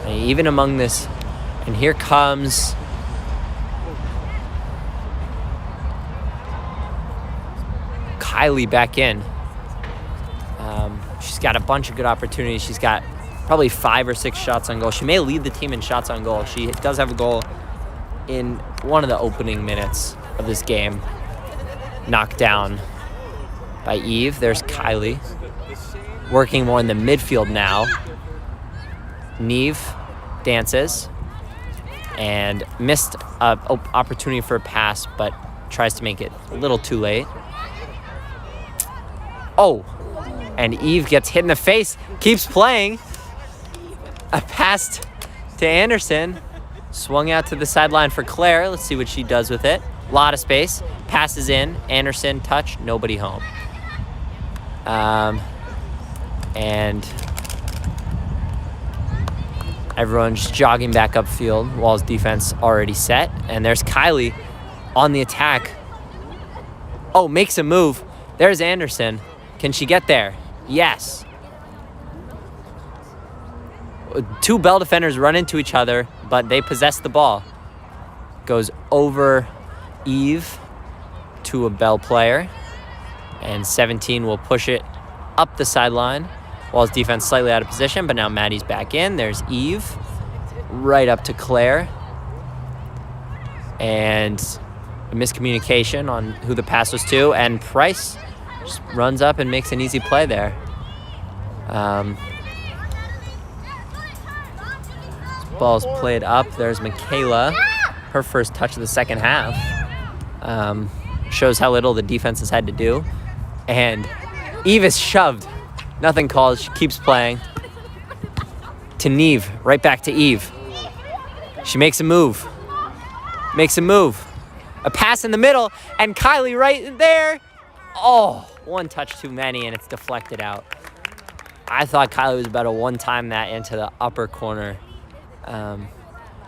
And even among this, and here comes Kylie back in. She's got a bunch of good opportunities. She's got probably 5 or 6 shots on goal. She may lead the team in shots on goal. She does have a goal in one of the opening minutes of this game. Knocked down by Eve. There's Kylie working more in the midfield now. Neve dances and missed an opportunity for a pass, but tries to make it a little too late. Oh, and Eve gets hit in the face, keeps playing. A pass to Anderson, swung out to the sideline for Claire. Let's see what she does with it. A lot of space, passes in, Anderson, touch, nobody home. And everyone's jogging back upfield. Wall's defense already set. And there's Kylie on the attack. Oh, makes a move. There's Anderson. Can she get there? Yes. 2 Bell defenders run into each other, but they possess the ball. Goes over Eve to a Bell player. And 17 will push it up the sideline. Wall's defense slightly out of position, but now Maddie's back in. There's Eve, right up to Claire. And a miscommunication on who the pass was to, and Price just runs up and makes an easy play there. Ball's played up. There's Michaela, her first touch of the second half. Shows how little the defense has had to do. And Eve is shoved. Nothing called. She keeps playing. To Neve. Right back to Eve. She makes a move. A pass in the middle. And Kylie right there. Oh, 1 touch too many, and it's deflected out. I thought Kylie was about to one-time that into the upper corner.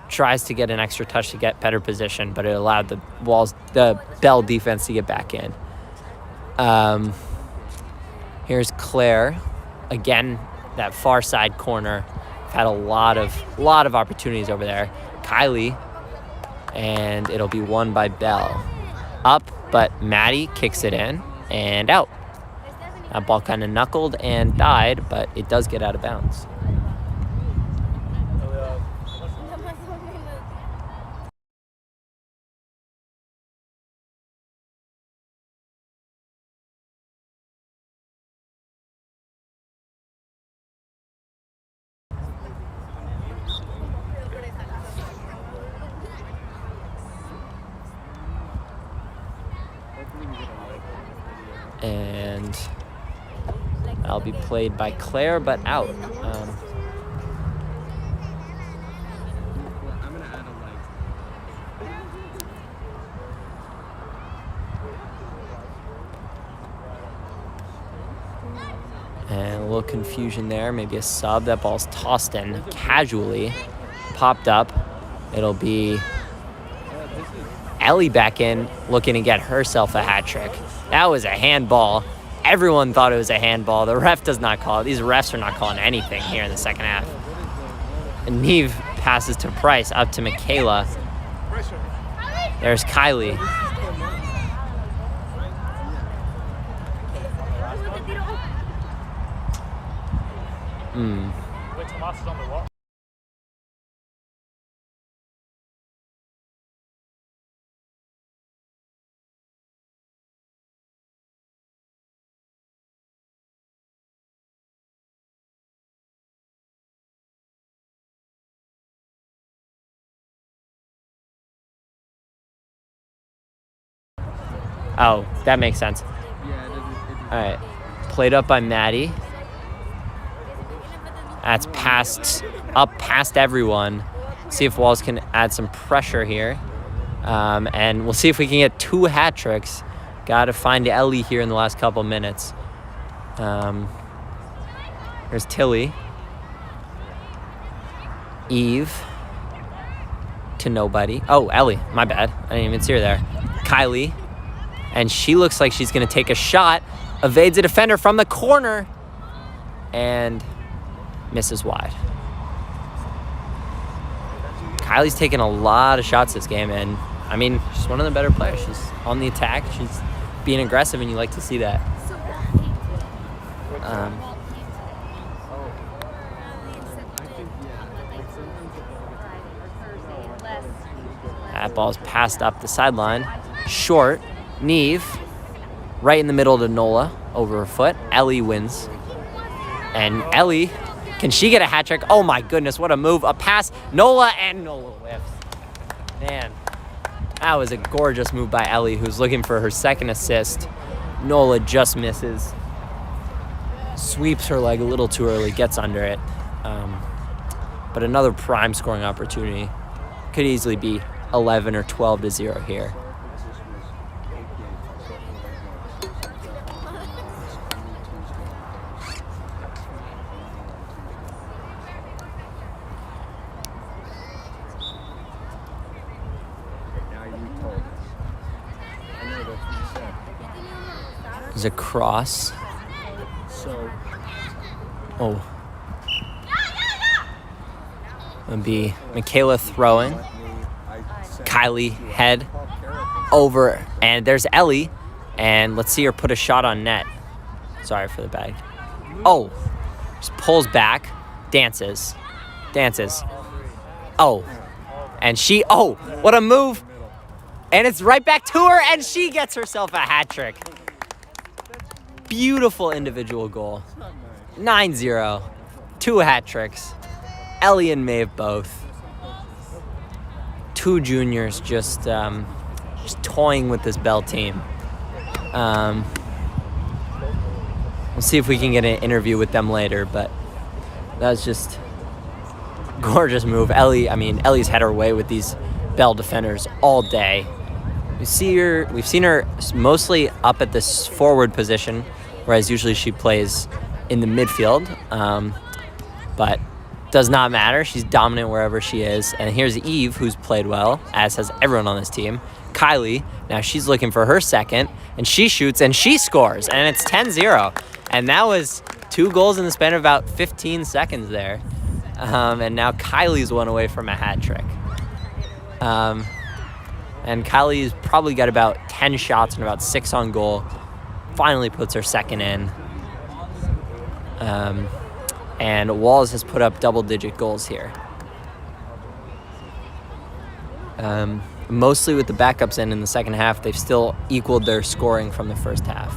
Tries to get an extra touch to get better position, but it allowed the Bell defense to get back in. Here's Claire. Again, that far side corner. Had a lot of opportunities over there. Kylie, and it'll be won by Bell. Up, but Maddie kicks it in and out. That ball kind of knuckled and died, but it does get out of bounds. And that'll be played by Claire, but out. I'm gonna add a And a little confusion there, maybe a sub. That ball's tossed in casually, popped up. It'll be Ellie back in, looking to get herself a hat trick. That was a handball. Everyone thought it was a handball. The ref does not call it. These refs are not calling anything here in the second half. And Neve passes to Price, up to Michaela. There's Kylie. Wait, Tomas is on the wall. Oh, that makes sense. Yeah, it doesn't. All right. Played up by Maddie. That's up past everyone. See if Walls can add some pressure here. And we'll see if we can get 2 hat tricks. Got to find Ellie here in the last couple minutes. Here's Tilly. Eve. To nobody. Oh, Ellie. My bad. I didn't even see her there. Kylie. And she looks like she's going to take a shot. Evades a defender from the corner. And misses wide. Kylie's taken a lot of shots this game, and I mean, she's one of the better players. She's on the attack. She's being aggressive, and you like to see that. That ball's passed up the sideline. Short. Neve. Right in the middle to Nola. Over her foot. Ellie wins. And Ellie, can she get a hat trick? Oh my goodness, what a move. A pass. Nola whiffs. Man, that was a gorgeous move by Ellie, who's looking for her second assist. Nola just misses. Sweeps her leg a little too early, gets under it. But another prime scoring opportunity. Could easily be 11 or 12-0 here. There's a cross. Oh. It'll be Michaela throwing. Kylie head over. And there's Ellie. And let's see her put a shot on net. Sorry for the bag. Oh. Just pulls back. Dances. Oh. And she, oh, what a move. And it's right back to her, and she gets herself a hat trick. Beautiful individual goal. 9-0. 2 hat tricks. Ellie and Maeve both. 2 juniors just toying with this Bell team. We'll see if we can get an interview with them later, but that was just gorgeous move. Ellie's had her way with these Bell defenders all day. We've seen her mostly up at this forward position, whereas usually she plays in the midfield. But does not matter. She's dominant wherever she is. And here's Eve, who's played well, as has everyone on this team. Kylie, now she's looking for her second, and she shoots and she scores, and it's 10-0. And that was 2 goals in the span of about 15 seconds there. And now Kylie's one away from a hat trick. And Kylie's probably got about 10 shots and about 6 on goal. Finally puts her second in. And Walls has put up double-digit goals here. Mostly with the backups in the second half, they've still equaled their scoring from the first half.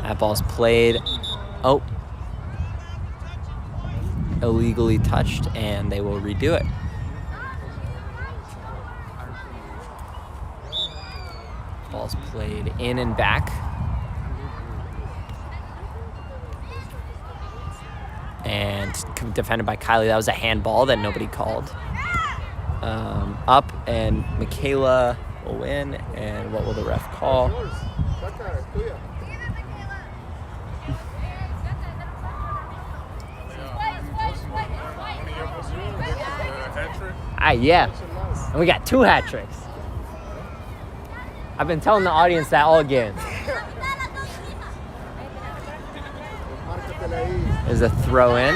That ball's played. Oh. Illegally touched, and they will redo it. Ball's played in and back. And defended by Kylie. That was a handball that nobody called. Up, and Michaela will win. And what will the ref call? Yeah. And we got 2 hat tricks. I've been telling the audience that all game. There's a throw in.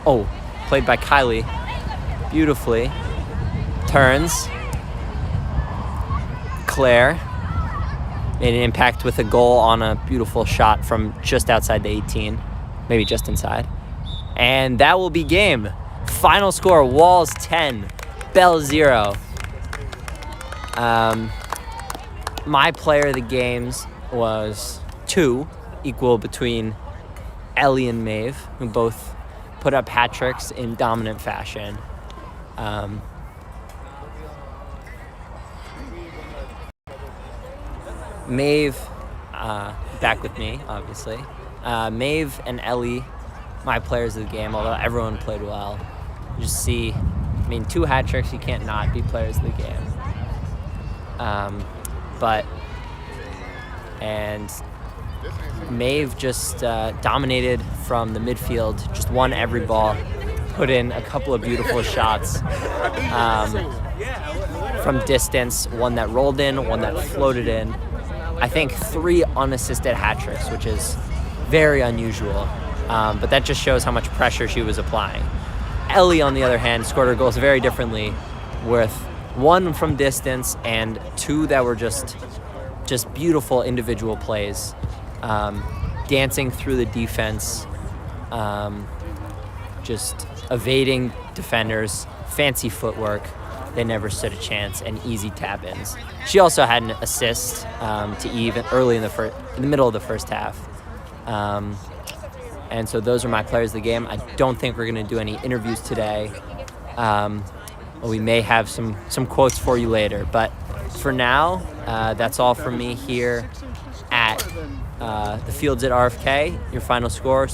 Oh, played by Kylie beautifully. Turns. Claire made an impact with a goal on a beautiful shot from just outside the 18. maybe just inside. And that will be game. Final score, Walls 10, Bell 0. My player of the games was 2, equal between Ellie and Maeve, who both put up hat tricks in dominant fashion. Maeve, back with me, obviously. Maeve and Ellie, my players of the game, although everyone played well. You just see, 2 hat tricks, you can't not be players of the game. And Maeve just dominated from the midfield, just won every ball, put in a couple of beautiful shots from distance, one that rolled in, one that floated in. I think 3 unassisted hat tricks, which is very unusual, but that just shows how much pressure she was applying. Ellie, on the other hand, scored her goals very differently, with 1 from distance and 2 that were just beautiful individual plays, dancing through the defense, just evading defenders, fancy footwork. They never stood a chance, and easy tap-ins. She also had an assist to Eve early in the middle of the first half. And so those are my players of the game. I don't think we're going to do any interviews today. We may have some quotes for you later, but for now, that's all from me here at the Fields at RFK. Your final score.